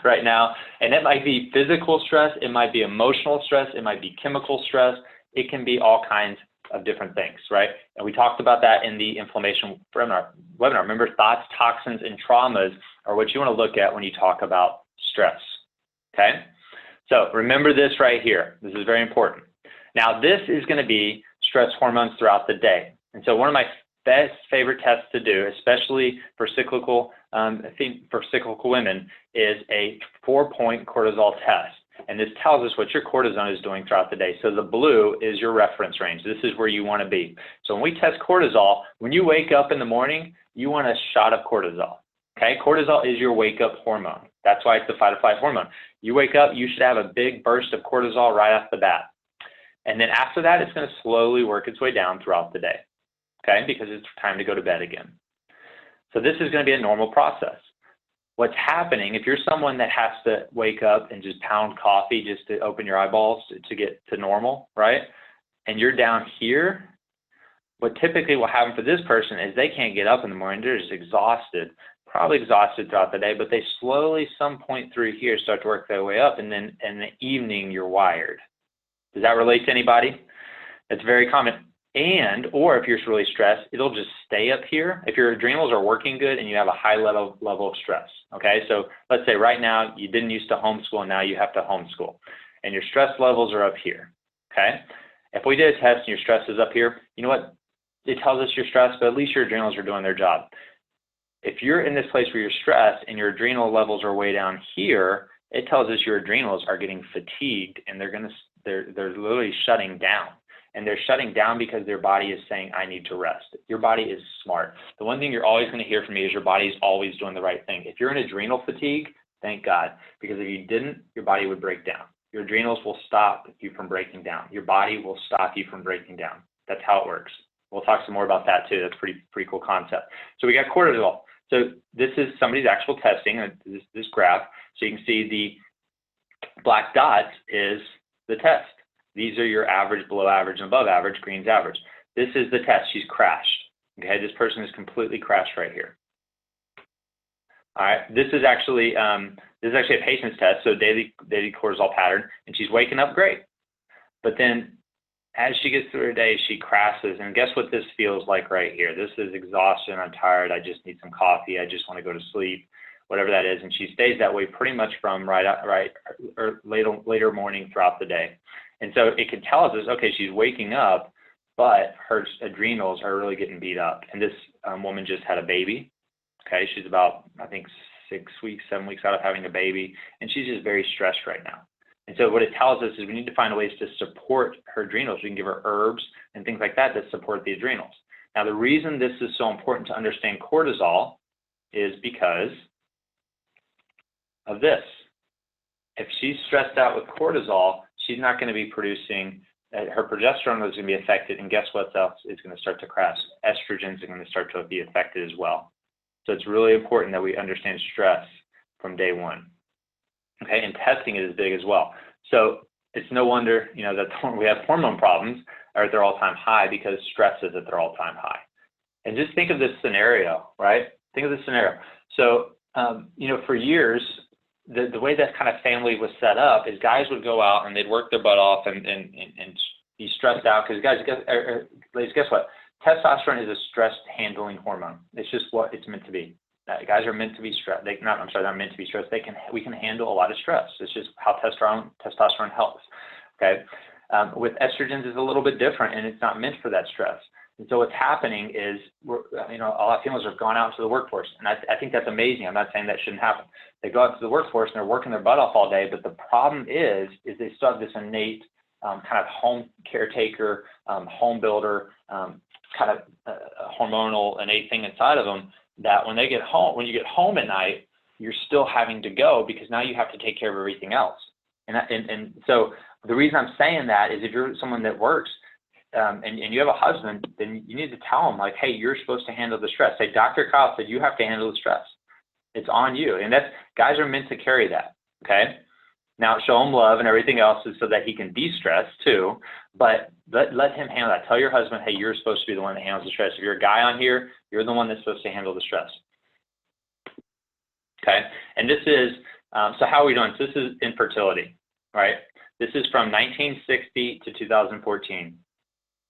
right now? And it might be physical stress, it might be emotional stress, it might be chemical stress, it can be all kinds of different things, right? And we talked about that in the inflammation webinar. Remember, thoughts, toxins, and traumas are what you want to look at when you talk about stress, okay? So remember this right here. This is very important. Now, this is going to be stress hormones throughout the day. And so one of my best favorite tests to do, especially for cyclical women, is a 4-point cortisol test. And this tells us what your cortisone is doing throughout the day. So the blue is your reference range. This is where you want to be. So when we test cortisol, when you wake up in the morning, you want a shot of cortisol. Okay, cortisol is your wake-up hormone. That's why it's the fight or flight hormone. You wake up, you should have a big burst of cortisol right off the bat. And then after that, it's going to slowly work its way down throughout the day, okay, because it's time to go to bed again. So this is going to be a normal process. What's happening, if you're someone that has to wake up and just pound coffee just to open your eyeballs to get to normal, right, and you're down here, what typically will happen for this person is they can't get up in the morning. They're just exhausted, probably exhausted throughout the day, but they slowly, some point through here, start to work their way up, and then in the evening, you're wired. Does that relate to anybody? It's very common. And, or if you're really stressed, it'll just stay up here. If your adrenals are working good and you have a high level of stress, okay? So let's say right now you didn't used to homeschool and now you have to homeschool, and your stress levels are up here, okay? If we did a test and your stress is up here, you know what? It tells us you're stressed, but at least your adrenals are doing their job. If you're in this place where you're stressed and your adrenal levels are way down here, it tells us your adrenals are getting fatigued and they're literally shutting down. and they're shutting down because their body is saying, I need to rest. Your body is smart. The one thing you're always going to hear from me is your body is always doing the right thing. If you're in adrenal fatigue, thank God, because if you didn't, your body would break down. Your adrenals will stop you from breaking down. Your body will stop you from breaking down. That's how it works. We'll talk some more about that too. That's a pretty cool concept. So we got cortisol. So this is somebody's actual testing, this graph. So you can see the black dots is the test. These are your average, below average, and above average. Green's average. This is the test. She's crashed. Okay, this person is completely crashed right here. All right, this is actually a patient's test, so daily cortisol pattern, and she's waking up great. But then as she gets through her day, she crashes, and guess what this feels like right here? This is exhaustion. I'm tired. I just need some coffee. I just want to go to sleep, whatever that is. And she stays that way pretty much from later morning throughout the day. And so it can tell us, okay, she's waking up, but her adrenals are really getting beat up. And this woman just had a baby. Okay, she's about, I think, 6 weeks, 7 weeks out of having a baby, and she's just very stressed right now. And so what it tells us is we need to find ways to support her adrenals. We can give her herbs and things like that support the adrenals. Now, the reason this is so important to understand cortisol is because of this. If she's stressed out with cortisol, she's not going to be producing, her progesterone is going to be affected, and guess what else is going to start to crash? Estrogens are going to start to be affected as well. So it's really important that we understand stress from day one. Okay, and testing it is big as well. So it's no wonder, that we have hormone problems are at their all-time high because stress is at their all-time high. And just think of this scenario, right? Think of this scenario. So, for years, the way that kind of family was set up is guys would go out and they'd work their butt off and be stressed out because ladies, guess what? Testosterone is a stress-handling hormone. It's just what it's meant to be. Guys are meant to be stressed. Not meant to be stressed. We can handle a lot of stress. It's just how testosterone helps. Okay. With estrogens is a little bit different, and it's not meant for that stress. And so what's happening is, a lot of females have gone out into the workforce, and I think that's amazing. I'm not saying that shouldn't happen. They go out to the workforce and they're working their butt off all day, but the problem is they still have this innate kind of home caretaker, home builder, kind of hormonal innate thing inside of them that when you get home at night, you're still having to go because now you have to take care of everything else. And so the reason I'm saying that is if you're someone that works and you have a husband, then you need to tell him, like, hey, you're supposed to handle the stress. Say, Dr. Kyle said you have to handle the stress. It's on you. And guys are meant to carry that, okay? Now, show him love and everything else is so that he can de-stress too, but let him handle that. Tell your husband, hey, you're supposed to be the one that handles the stress. If you're a guy on here, you're the one that's supposed to handle the stress. Okay, and this is, so how are we doing? So this is infertility, right? This is from 1960 to 2014.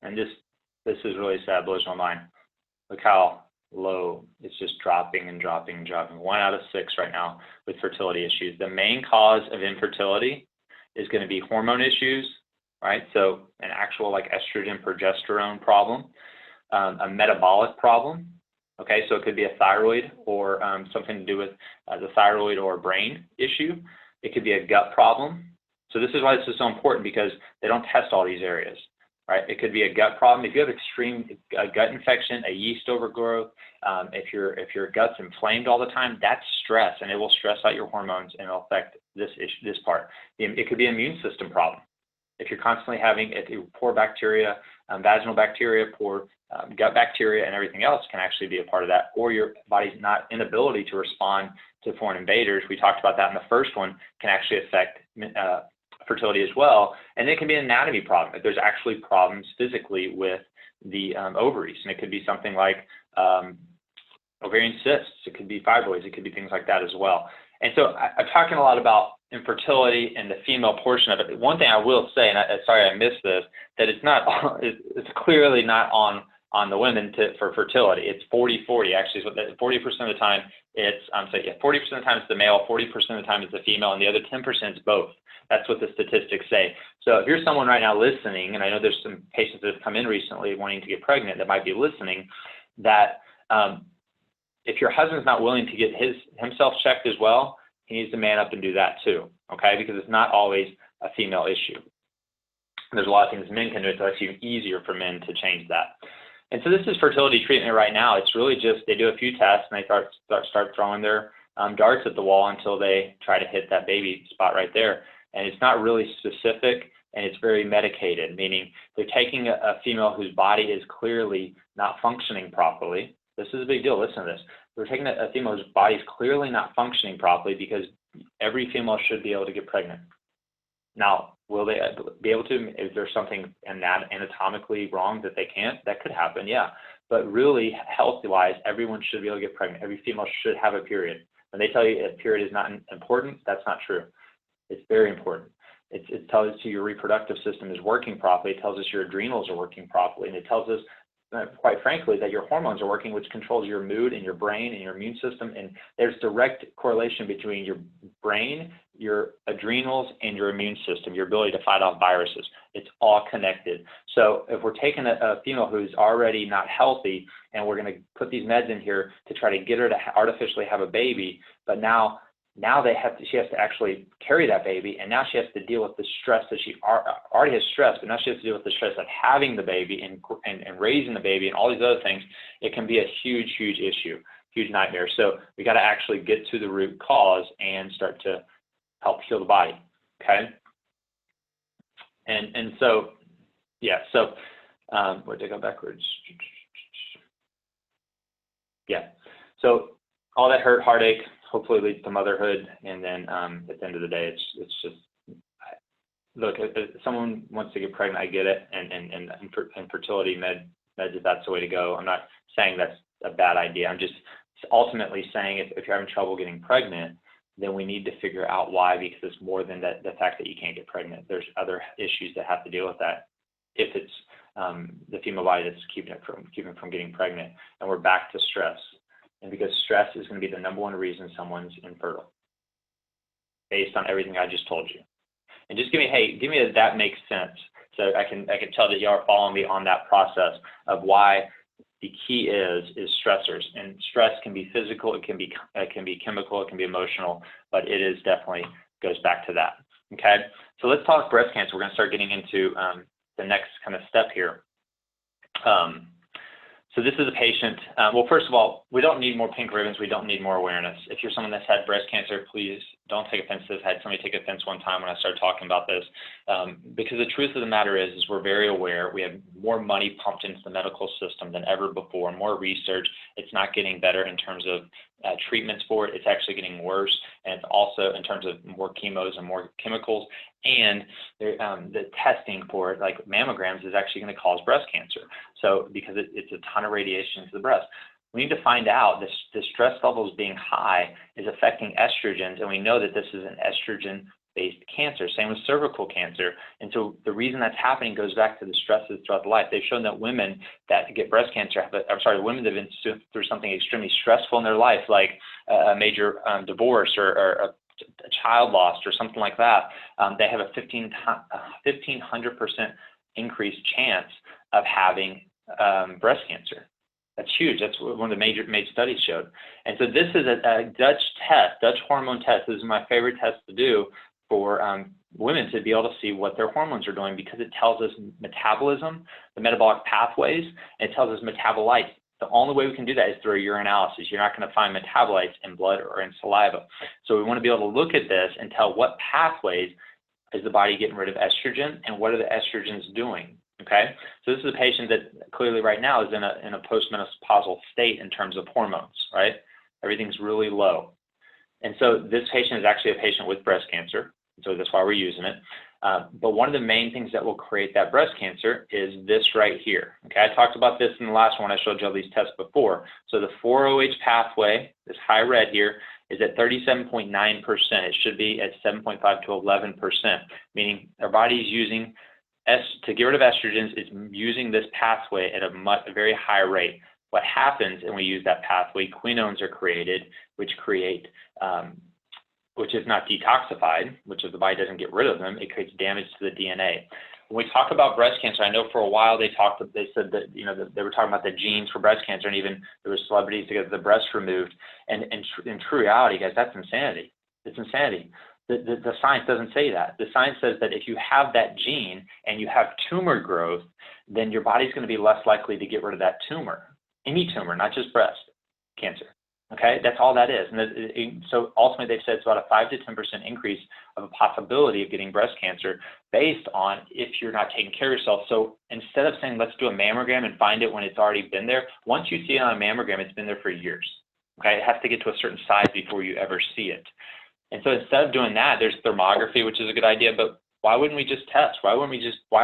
And this is really sad, blows my mind. Look how low it's just dropping and dropping and dropping. 1 out of 6 right now with fertility issues. The main cause of infertility is going to be hormone issues, right? So an actual like estrogen progesterone problem, a metabolic problem. Okay, so it could be a thyroid or something to do with the thyroid or brain issue. It could be a gut problem. So this is why this is so important because they don't test all these areas. Right, it could be a gut problem. If you have extreme gut infection, a yeast overgrowth, if your gut's inflamed all the time, that's stress, and it will stress out your hormones and it'll affect this part. It could be an immune system problem. If you're constantly having poor bacteria, vaginal bacteria, poor gut bacteria, and everything else can actually be a part of that. Or your body's inability to respond to foreign invaders. We talked about that in the first one. Can actually affect fertility as well, and it can be an anatomy problem. If there's actually problems physically with the ovaries, and it could be something like ovarian cysts, it could be fibroids, it could be things like that as well. And so I'm talking a lot about infertility and the female portion of it. One thing I will say, and sorry I missed this, that it's clearly not on the women for fertility. It's 40-40 actually. So 40% of the time 40% of the time it's the male, 40% of the time it's the female, and the other 10% is both. That's what the statistics say. So if you're someone right now listening, and I know there's some patients that have come in recently wanting to get pregnant that might be listening, that if your husband's not willing to get himself checked as well, he needs to man up and do that too, okay? Because it's not always a female issue. There's a lot of things men can do. It's actually easier for men to change that. And so this is fertility treatment right now. It's really just they do a few tests and they start throwing their darts at the wall until they try to hit that baby spot right there. And it's not really specific, and it's very medicated, meaning they're taking a female whose body is clearly not functioning properly. This is a big deal. Listen to this. We're taking a female whose body is clearly not functioning properly, because every female should be able to get pregnant. Now, will they be able to? Is there something anatomically wrong that they can't? That could happen, yeah. But really, health-wise, everyone should be able to get pregnant. Every female should have a period. When they tell you a period is not important, that's not true. It's very important. It tells you your reproductive system is working properly. It tells us your adrenals are working properly. And it tells us, quite frankly, that your hormones are working, which controls your mood and your brain and your immune system. And there's direct correlation between your brain, your adrenals, and your immune system, your ability to fight off viruses. It's all connected. So if we're taking a female who's already not healthy and we're going to put these meds in here to try to get her to artificially have a baby, but now she has to actually carry that baby, and now she has to deal with the stress that she already has stress, but now she has to deal with the stress of having the baby and raising the baby and all these other things. It can be a huge, huge issue, huge nightmare. So we got to actually get to the root cause and start to help heal the body, okay? And so, yeah, so where did I go backwards? Yeah, so all that hurt, heartache, hopefully leads to motherhood, and then at the end of the day, it's just, look, if someone wants to get pregnant, I get it, and fertility meds, if that's the way to go. I'm not saying that's a bad idea. I'm just ultimately saying if you're having trouble getting pregnant, then we need to figure out why, because it's more than the fact that you can't get pregnant. There's other issues that have to deal with that. If it's the female body that's keeping it from getting pregnant, and we're back to stress. And because stress is going to be the number one reason someone's infertile, based on everything I just told you. And just give me that makes sense, so I can tell that y'all are following me on that process of why the key is stressors. And stress can be physical, it can be chemical, it can be emotional, but it is definitely goes back to that. Okay, so let's talk breast cancer. We're going to start getting into the next kind of step here. So this is a patient. Well, first of all, we don't need more pink ribbons. We don't need more awareness. If you're someone that's had breast cancer, please don't take offense to this. I had somebody take offense one time when I started talking about this, because the truth of the matter is we're very aware. We have more money pumped into the medical system than ever before, more research. It's not getting better in terms of treatments for it. It's actually getting worse, and it's also in terms of more chemos and more chemicals, and the testing for it, like mammograms, is actually going to cause breast cancer. So because it's a ton of radiation to the breast. We need to find out the stress levels being high is affecting estrogens, and we know that this is an estrogen-based cancer. Same with cervical cancer. And so the reason that's happening goes back to the stresses throughout life. They've shown that women that get breast cancer, women that have been through something extremely stressful in their life, like a major divorce or a child lost or something like that, they have a 1,500% increased chance of having breast cancer. That's huge. That's one of the major studies showed. And so this is a Dutch hormone test. This is my favorite test to do for women to be able to see what their hormones are doing, because it tells us metabolism, the metabolic pathways, and it tells us metabolites. The only way we can do that is through a urinalysis. You're not going to find metabolites in blood or in saliva. So we want to be able to look at this and tell what pathways is the body getting rid of estrogen and what are the estrogens doing. Okay, so this is a patient that clearly right now is in a postmenopausal state in terms of hormones, right? Everything's really low. And so this patient is actually a patient with breast cancer, so that's why we're using it. But one of the main things that will create that breast cancer is this right here. Okay, I talked about this in the last one. I showed you all these tests before. So the 4OH pathway, this high red here, is at 37.9%. It should be at 7.5 to 11%, meaning our body is using to get rid of estrogens, is using this pathway at a very high rate. What happens, and we use that pathway, quinones are created, which is not detoxified, which if the body doesn't get rid of them, it creates damage to the DNA. When we talk about breast cancer, I know for a while they said that, they were talking about the genes for breast cancer, and even there were celebrities to get the breast removed. And in true reality, guys, that's insanity. It's insanity. The science doesn't say that. The science says that if you have that gene and you have tumor growth, then your body's going to be less likely to get rid of that tumor. Any tumor, not just breast cancer. Okay, that's all that is. And so ultimately they've said it's about a 5 to 10% increase of a possibility of getting breast cancer based on if you're not taking care of yourself. So instead of saying, let's do a mammogram and find it when it's already been there, once you see it on a mammogram, it's been there for years. Okay, it has to get to a certain size before you ever see it. And so instead of doing that, there's thermography, which is a good idea, but why wouldn't we just test? Why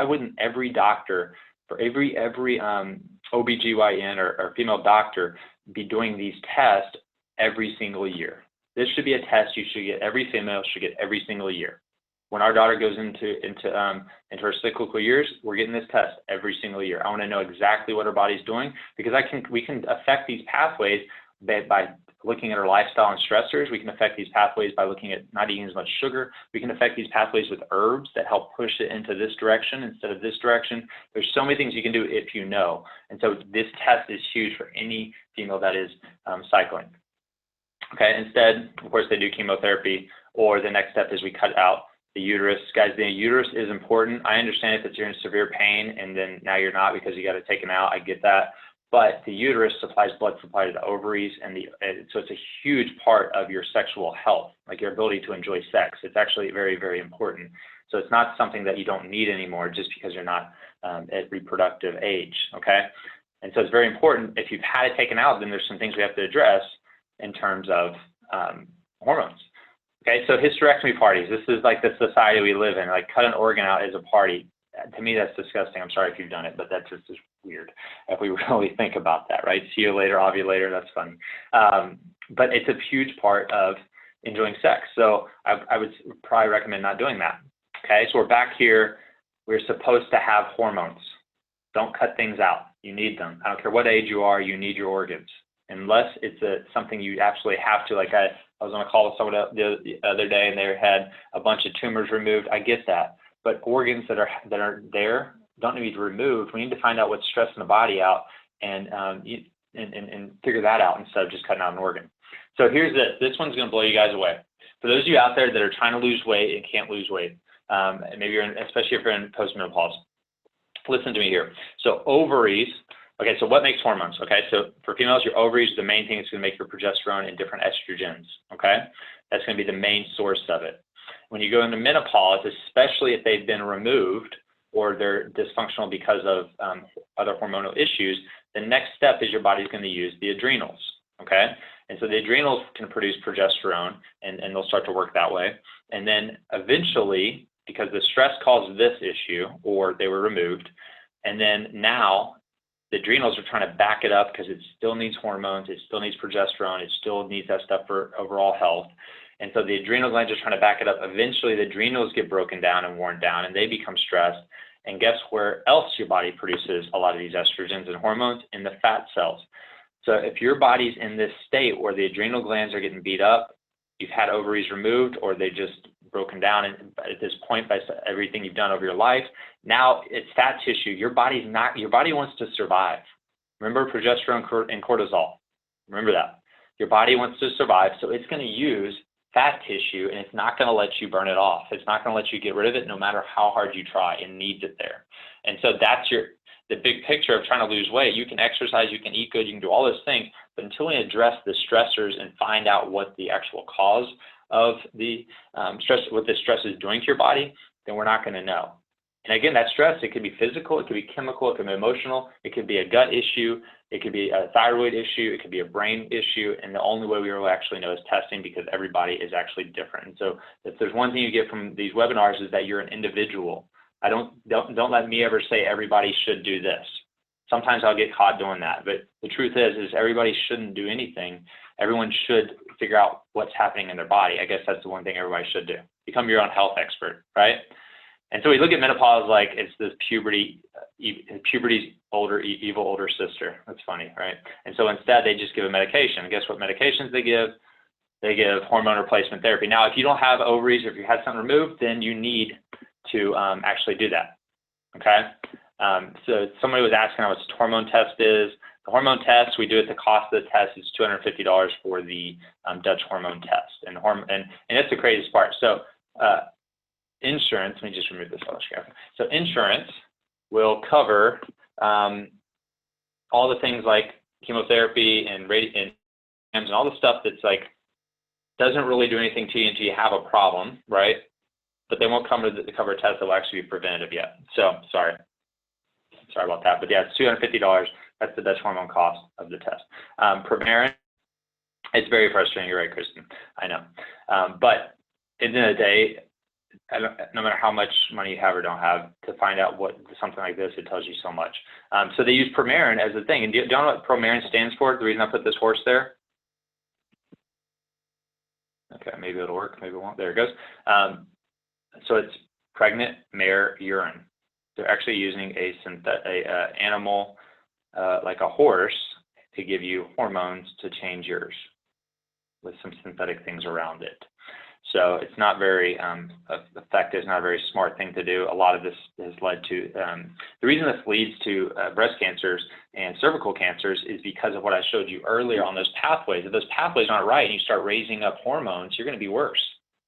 wouldn't every doctor, for every OBGYN or female doctor be doing these tests every single year? This should be a test you should get, every female should get every single year. When our daughter goes into her cyclical years, we're getting this test every single year. I want to know exactly what her body's doing, because we can affect these pathways by looking at our lifestyle and stressors. We can affect these pathways by looking at not eating as much sugar. We can affect these pathways with herbs that help push it into this direction instead of this direction. There's so many things you can do if you know. And so this test is huge for any female that is cycling. Okay, instead, of course, they do chemotherapy, or the next step is we cut out the uterus. Guys, the uterus is important. I understand if you're in severe pain and then now you're not because you got it taken out. I get that. But the uterus supplies blood supply to the ovaries, and so it's a huge part of your sexual health, like your ability to enjoy sex. It's actually very, very important. So it's not something that you don't need anymore just because you're not at reproductive age, okay? And so it's very important. If you've had it taken out, then there's some things we have to address in terms of hormones. Okay, so hysterectomy parties. This is like the society we live in. Like, cut an organ out is a party. To me, that's disgusting. I'm sorry if you've done it, but that's just weird if we really think about that, right? See you later, ovulator, that's funny. But it's a huge part of enjoying sex. So I would probably recommend not doing that. Okay, so we're back here. We're supposed to have hormones. Don't cut things out. You need them. I don't care what age you are, you need your organs. Unless it's something you absolutely have to. Like I was on a call with someone the other day, and they had a bunch of tumors removed. I get that. But organs that are there don't need to be removed. We need to find out what's stressing the body out and figure that out instead of just cutting out an organ. So here's this. This one's going to blow you guys away. For those of you out there that are trying to lose weight and can't lose weight, and maybe especially if you're in postmenopause, listen to me here. So ovaries. Okay, so what makes hormones? Okay, so for females, your ovaries, the main thing is going to make your progesterone and different estrogens. Okay, that's going to be the main source of it. When you go into menopause, especially if they've been removed or they're dysfunctional because of other hormonal issues, the next step is your body's going to use the adrenals, okay? And so the adrenals can produce progesterone, and they'll start to work that way. And then eventually, because the stress caused this issue, or they were removed, and then now the adrenals are trying to back it up because it still needs hormones, it still needs progesterone, it still needs that stuff for overall health. And so the adrenal glands are trying to back it up. Eventually, the adrenals get broken down and worn down, and they become stressed. And guess where else your body produces a lot of these estrogens and hormones? In the fat cells. So if your body's in this state where the adrenal glands are getting beat up, you've had ovaries removed, or they just broken down at this point by everything you've done over your life, now it's fat tissue. Your body wants to survive. Remember progesterone and cortisol. Remember that. Your body wants to survive, so it's going to use fat tissue, and it's not going to let you burn it off. It's not going to let you get rid of it no matter how hard you try. It needs it there. And so that's the big picture of trying to lose weight. You can exercise, you can eat good, you can do all those things, but until we address the stressors and find out what the actual cause of the stress, what the stress is doing to your body, then we're not going to know. And again, that stress, it could be physical, it could be chemical, it could be emotional, it could be a gut issue, it could be a thyroid issue, it could be a brain issue, and the only way we will actually know is testing, because everybody is actually different. And so if there's one thing you get from these webinars is that you're an individual. Don't let me ever say everybody should do this. Sometimes I'll get caught doing that, but the truth is everybody shouldn't do anything. Everyone should figure out what's happening in their body. I guess that's the one thing everybody should do. Become your own health expert, right? And so we look at menopause like it's this puberty's evil older sister. That's funny, right? And so instead they just give a medication. And guess what medications they give? They give hormone replacement therapy. Now, if you don't have ovaries or if you had something removed, then you need to actually do that, okay? So somebody was asking how much hormone test is. The hormone test, we do it. The cost of the test is $250 for the Dutch hormone test, and that's the craziest part. So insurance. Let me just remove this screen. So insurance will cover all the things like chemotherapy and all the stuff that's like doesn't really do anything to you until you have a problem, right? But they won't cover a test that will actually be preventative yet. So sorry about that. But yeah, it's $250. That's the Dutch hormone cost of the test. Prevaren, it's very frustrating. You're right, Kristen. I know. But at the end of the day, no matter how much money you have or don't have, to find out what something like this, it tells you so much. So they use Prevaren as a thing. And do you know what Prevaren stands for? The reason I put this horse there? Okay, maybe it'll work, maybe it won't. There it goes. So it's pregnant mare urine. They're actually using a animal like a horse to give you hormones to change yours with some synthetic things around it. So it's not very effective. It's not a very smart thing to do. A lot of this has led to the reason this leads to breast cancers and cervical cancers is because of what I showed you earlier on those pathways. If those pathways aren't right and you start raising up hormones, you're going to be worse.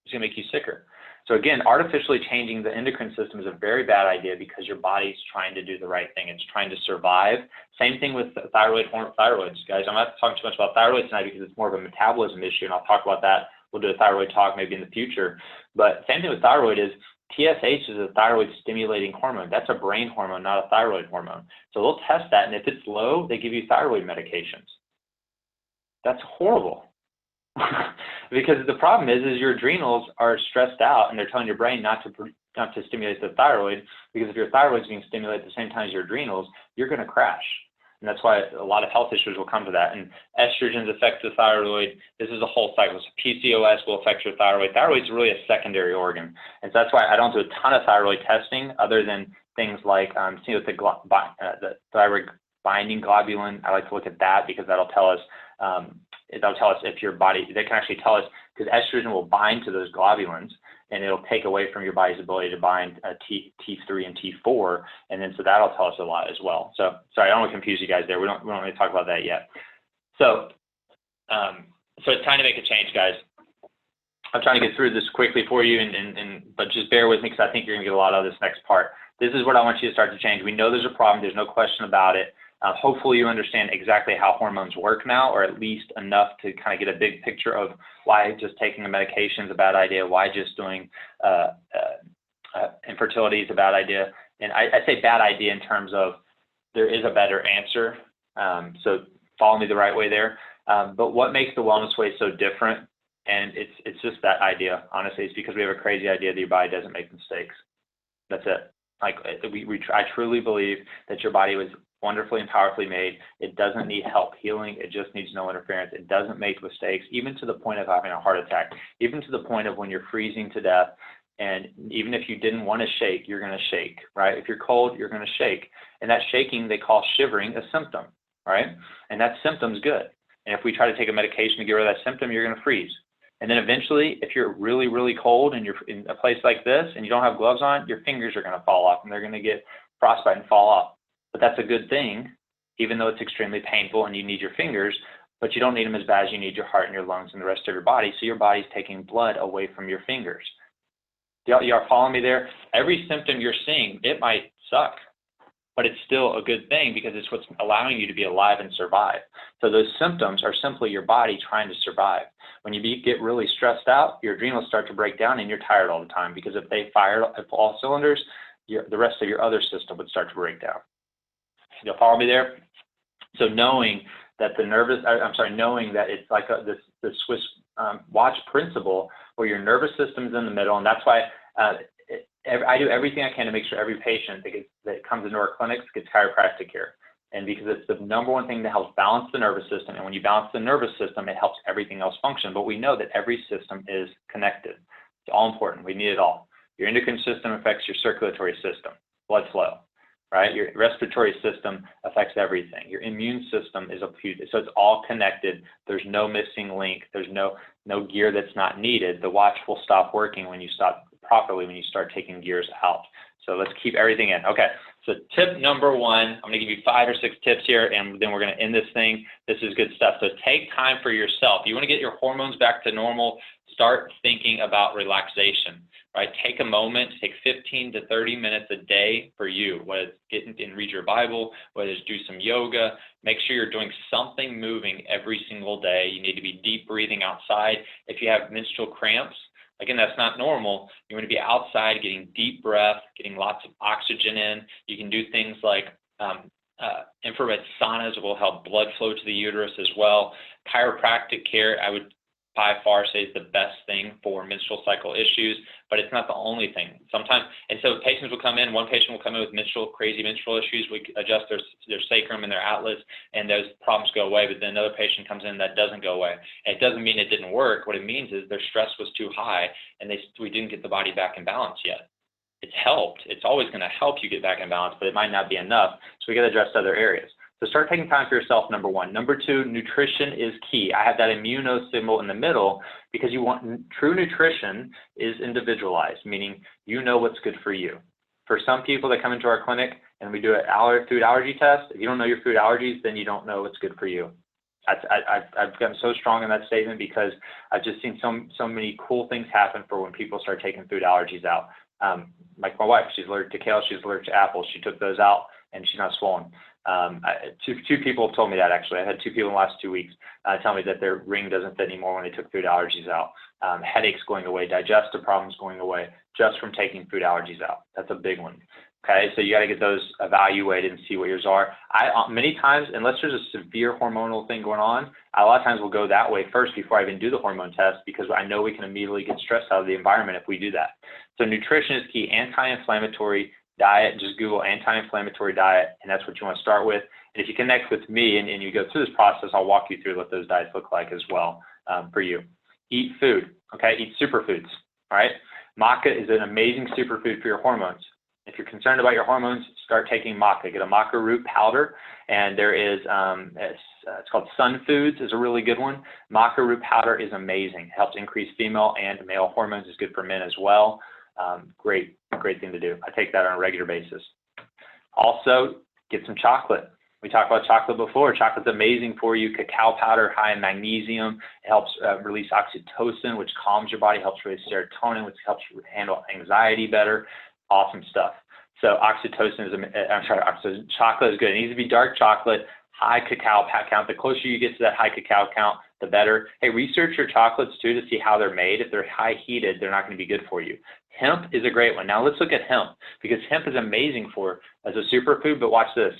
It's going to make you sicker. So again, artificially changing the endocrine system is a very bad idea because your body's trying to do the right thing. It's trying to survive. Same thing with thyroids, guys. I'm not talking too much about thyroid tonight because it's more of a metabolism issue, and I'll talk about that. We'll do a thyroid talk maybe in the future. But same thing with thyroid is TSH is a thyroid stimulating hormone. That's a brain hormone, not a thyroid hormone. So they'll test that, and if it's low, they give you thyroid medications. That's horrible. Because the problem is your adrenals are stressed out and they're telling your brain not to stimulate the thyroid, because if your thyroid is being stimulated at the same time as your adrenals, you're going to crash. And that's why a lot of health issues will come to that. And estrogens affect the thyroid. This is a whole cycle. So PCOS will affect your thyroid. Thyroid is really a secondary organ. And so that's why I don't do a ton of thyroid testing other than things like the thyroid binding globulin. I like to look at that because that'll tell us if your body, they can actually tell us, because estrogen will bind to those globulins and it'll take away from your body's ability to bind T3 and T4. And then, so that'll tell us a lot as well. So sorry, I don't want to confuse you guys there. We don't really talk about that yet. So it's time to make a change, guys. I'm trying to get through this quickly for you, but just bear with me because I think you're going to get a lot out of this next part. This is what I want you to start to change. We know there's a problem. There's no question about it. Hopefully you understand exactly how hormones work now, or at least enough to kind of get a big picture of why just taking a medication is a bad idea, why just doing infertility is a bad idea. And I say bad idea in terms of there is a better answer. So follow me the right way there. But what makes the wellness way so different, and it's just that idea, honestly, it's because we have a crazy idea that your body doesn't make mistakes. That's it. Like I truly believe that your body was wonderfully and powerfully made. It doesn't need help healing. It just needs no interference. It doesn't make mistakes, even to the point of having a heart attack, even to the point of when you're freezing to death. And even if you didn't want to shake, you're going to shake, right? If you're cold, you're going to shake. And that shaking, they call shivering, a symptom, right? And that symptom's good. And if we try to take a medication to get rid of that symptom, you're going to freeze. And then eventually, if you're really, really cold and you're in a place like this and you don't have gloves on, your fingers are going to fall off and they're going to get frostbite and fall off. But that's a good thing, even though it's extremely painful and you need your fingers, but you don't need them as bad as you need your heart and your lungs and the rest of your body. So your body's taking blood away from your fingers. Y'all following me there? Every symptom you're seeing, it might suck, but it's still a good thing because it's what's allowing you to be alive and survive. So those symptoms are simply your body trying to survive. When you get really stressed out, your adrenals start to break down and you're tired all the time, because if they fired at all cylinders, the rest of your other system would start to break down. You'll follow me there? So knowing that knowing that it's like the Swiss watch principle, where your nervous system's in the middle, and that's why I do everything I can to make sure every patient that comes into our clinics gets chiropractic care. And because it's the number one thing that helps balance the nervous system, and when you balance the nervous system, it helps everything else function. But we know that every system is connected. It's all important. We need it all. Your endocrine system affects your circulatory system, blood flow. Right? Your respiratory system affects everything. Your immune system is so it's all connected. There's no missing link. There's no gear that's not needed. The watch will stop working when you start taking gears out. So let's keep everything in. Okay, so tip number one, I'm going to give you 5 or 6 tips here, and then we're going to end this thing. This is good stuff. So take time for yourself. You want to get your hormones back to normal, start thinking about relaxation, right? Take a moment, take 15 to 30 minutes a day for you, whether it's get and read your Bible, whether it's do some yoga. Make sure you're doing something moving every single day. You need to be deep breathing outside. If you have menstrual cramps, again, that's not normal. You want to be outside, getting deep breath, getting lots of oxygen in. You can do things like infrared saunas will help blood flow to the uterus as well. Chiropractic care, I would by far say is the best thing for menstrual cycle issues, but it's not the only thing. Sometimes, and so patients will come in, one patient will come in with crazy menstrual issues. We adjust their sacrum and their atlas, and those problems go away, but then another patient comes in that doesn't go away. And it doesn't mean it didn't work. What it means is their stress was too high, and we didn't get the body back in balance yet. It's helped. It's always going to help you get back in balance, but it might not be enough, so we got to address other areas. So start taking time for yourself, number one. Number two, nutrition is key. I have that immuno symbol in the middle because true nutrition is individualized, meaning you know what's good for you. For some people that come into our clinic and we do a food allergy test, if you don't know your food allergies, then you don't know what's good for you. I've gotten so strong in that statement because I've just seen so many cool things happen for when people start taking food allergies out. Like my wife, she's allergic to kale, she's allergic to apples. She took those out and she's not swollen. Two people have told me that actually. I had 2 people in the last 2 weeks tell me that their ring doesn't fit anymore when they took food allergies out. Headaches going away, digestive problems going away just from taking food allergies out. That's a big one. Okay, so you got to get those evaluated and see what yours are. Many times, unless there's a severe hormonal thing going on, a lot of times we'll go that way first before I even do the hormone test because I know we can immediately get stressed out of the environment if we do that. So nutrition is key. Anti-inflammatory diet, just Google anti-inflammatory diet, and that's what you want to start with. And if you connect with me and you go through this process, I'll walk you through what those diets look like as well for you. Eat food, okay? Eat superfoods, all right? Maca is an amazing superfood for your hormones. If you're concerned about your hormones, start taking maca. Get a maca root powder, and there is, it's called Sun Foods is a really good one. Maca root powder is amazing. It helps increase female and male hormones. It's good for men as well. Great thing to do. I take that on a regular basis. Also, get some chocolate. We talked about chocolate before. Chocolate's amazing for you. Cacao powder, high in magnesium. It helps release oxytocin, which calms your body, helps release serotonin, which helps you handle anxiety better. Awesome stuff. So chocolate is good. It needs to be dark chocolate, high cacao count. The closer you get to that high cacao count, the better. Hey, research your chocolates too to see how they're made. If they're high heated, they're not going to be good for you. Hemp is a great one. Now let's look at hemp because hemp is amazing as a superfood, but watch this.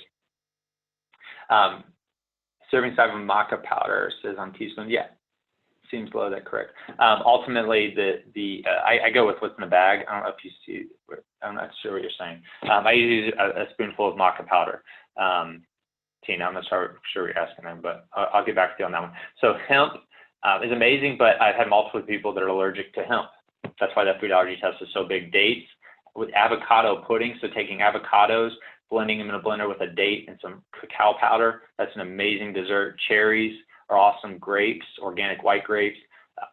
Serving size of maca powder says on teaspoon. Yeah, seems low, that correct. Ultimately, I go with what's in the bag. I don't know if you see, I'm not sure what you're saying. I use a spoonful of maca powder. Tina, I'm not sure what you're asking them, but I'll get back to you on that one. So hemp is amazing, but I've had multiple people that are allergic to hemp. That's why that food allergy test is so big. Dates with avocado pudding, so taking avocados, blending them in a blender with a date and some cacao powder. That's an amazing dessert. Cherries are awesome. Grapes, organic white grapes.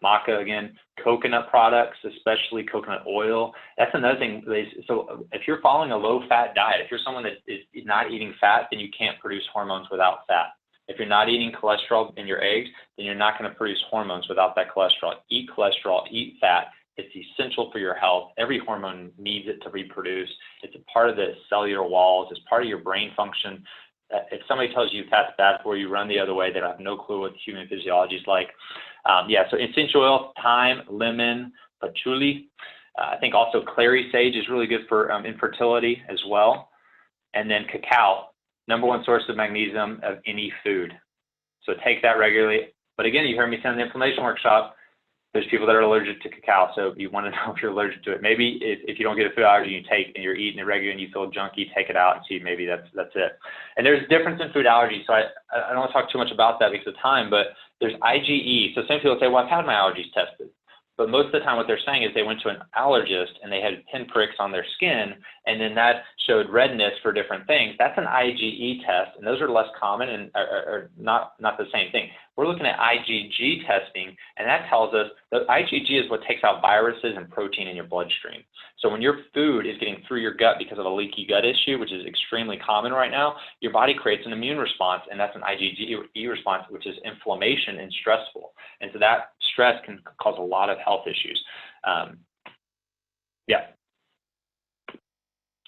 Maca again. Coconut products, especially coconut oil. That's another thing. So if you're following a low-fat diet, if you're someone that is not eating fat, then you can't produce hormones without fat. If you're not eating cholesterol in your eggs, then you're not going to produce hormones without that cholesterol. Eat cholesterol, eat fat. It's essential for your health. Every hormone needs it to reproduce. It's a part of the cellular walls. It's part of your brain function. If somebody tells you fat's bad for you, run the other way. They have no clue what human physiology is like. So essential oils, thyme, lemon, patchouli. I think also clary sage is really good for infertility as well. And then cacao, #1 source of magnesium of any food. So take that regularly. But again, you heard me say in the inflammation workshop, there's people that are allergic to cacao, so you want to know if you're allergic to it. Maybe if you don't get a food allergy, you take and you're eating it regularly and you feel junky, take it out and see maybe that's it. And there's a difference in food allergies, so I don't want to talk too much about that because of time, but there's IgE. So some people say, well, I've had my allergies tested. But most of the time what they're saying is they went to an allergist and they had pinpricks on their skin, and then that showed redness for different things. That's an IgE test, and those are less common and are not the same thing. We're looking at IgG testing, and that tells us that IgG is what takes out viruses and protein in your bloodstream. So when your food is getting through your gut because of a leaky gut issue, which is extremely common right now, your body creates an immune response, and that's an IgG response, which is inflammation and stressful. And so that stress can cause a lot of health issues.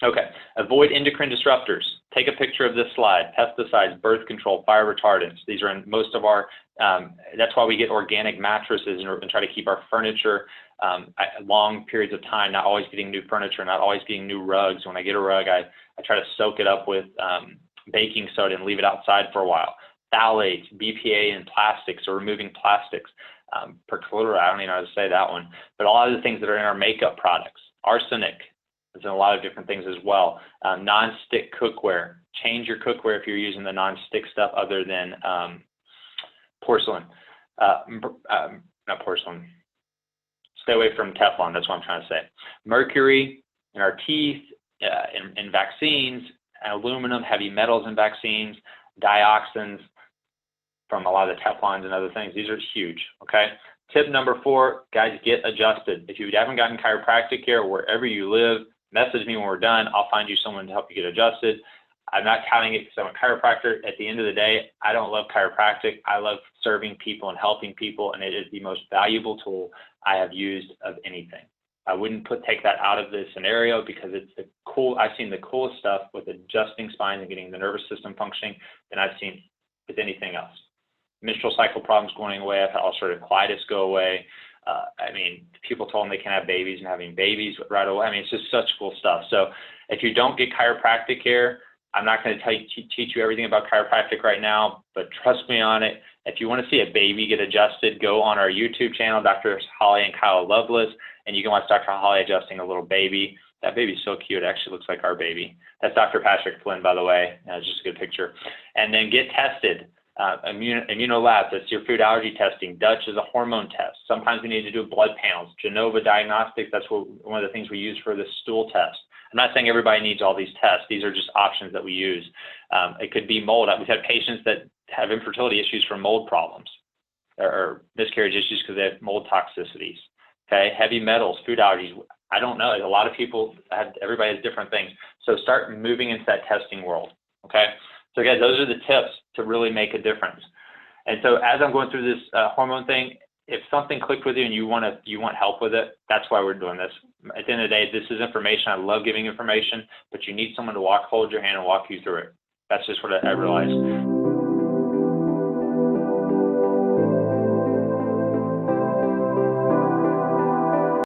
Okay, avoid endocrine disruptors. Take a picture of this slide. Pesticides, birth control, fire retardants. These are in most of our, that's why we get organic mattresses and try to keep our furniture long periods of time, not always getting new furniture, not always getting new rugs. When I get a rug, I try to soak it up with baking soda and leave it outside for a while. Phthalates, BPA in plastics, or removing plastics. Perchlorate, I don't even know how to say that one, but a lot of the things that are in our makeup products. Arsenic is in a lot of different things as well. Non-stick cookware. Change your cookware if you're using the non-stick stuff other than porcelain. Not porcelain. Stay away from Teflon, that's what I'm trying to say. Mercury in our teeth, in vaccines, aluminum, heavy metals in vaccines, dioxins from a lot of the Teflons and other things. These are huge, okay? Tip number 4, guys, get adjusted. If you haven't gotten chiropractic care wherever you live, message me when we're done. I'll find you someone to help you get adjusted. I'm not counting it because I'm a chiropractor. At the end of the day, I don't love chiropractic. I love serving people and helping people, and it is the most valuable tool I have used of anything. I wouldn't take that out of this scenario because it's the cool. I've seen the coolest stuff with adjusting spines and getting the nervous system functioning than I've seen with anything else. Menstrual cycle problems going away. I've had ulcerative colitis go away. I mean, people told them they can have babies and having babies right away. I mean, it's just such cool stuff. So if you don't get chiropractic care, I'm not going to teach you everything about chiropractic right now, but trust me on it. If you want to see a baby get adjusted, go on our YouTube channel, Dr. Holly and Kyle Loveless, and you can watch Dr. Holly adjusting a little baby. That baby's so cute. It actually looks like our baby. That's Dr. Patrick Flynn, by the way. It's just a good picture. And then get tested. Immunolab, that's your food allergy testing. Dutch is a hormone test. Sometimes we need to do blood panels. Genova Diagnostics, that's one of the things we use for the stool test. I'm not saying everybody needs all these tests. These are just options that we use. It could be mold. We've had patients that have infertility issues from mold problems or miscarriage issues because they have mold toxicities. Okay, heavy metals, food allergies. I don't know. A lot of people everybody has different things. So start moving into that testing world. Okay. So guys, those are the tips to really make a difference. And so as I'm going through this hormone thing, if something clicked with you and you want help with it, that's why we're doing this. At the end of the day, this is information. I love giving information, but you need someone to hold your hand and walk you through it. That's just what I realized.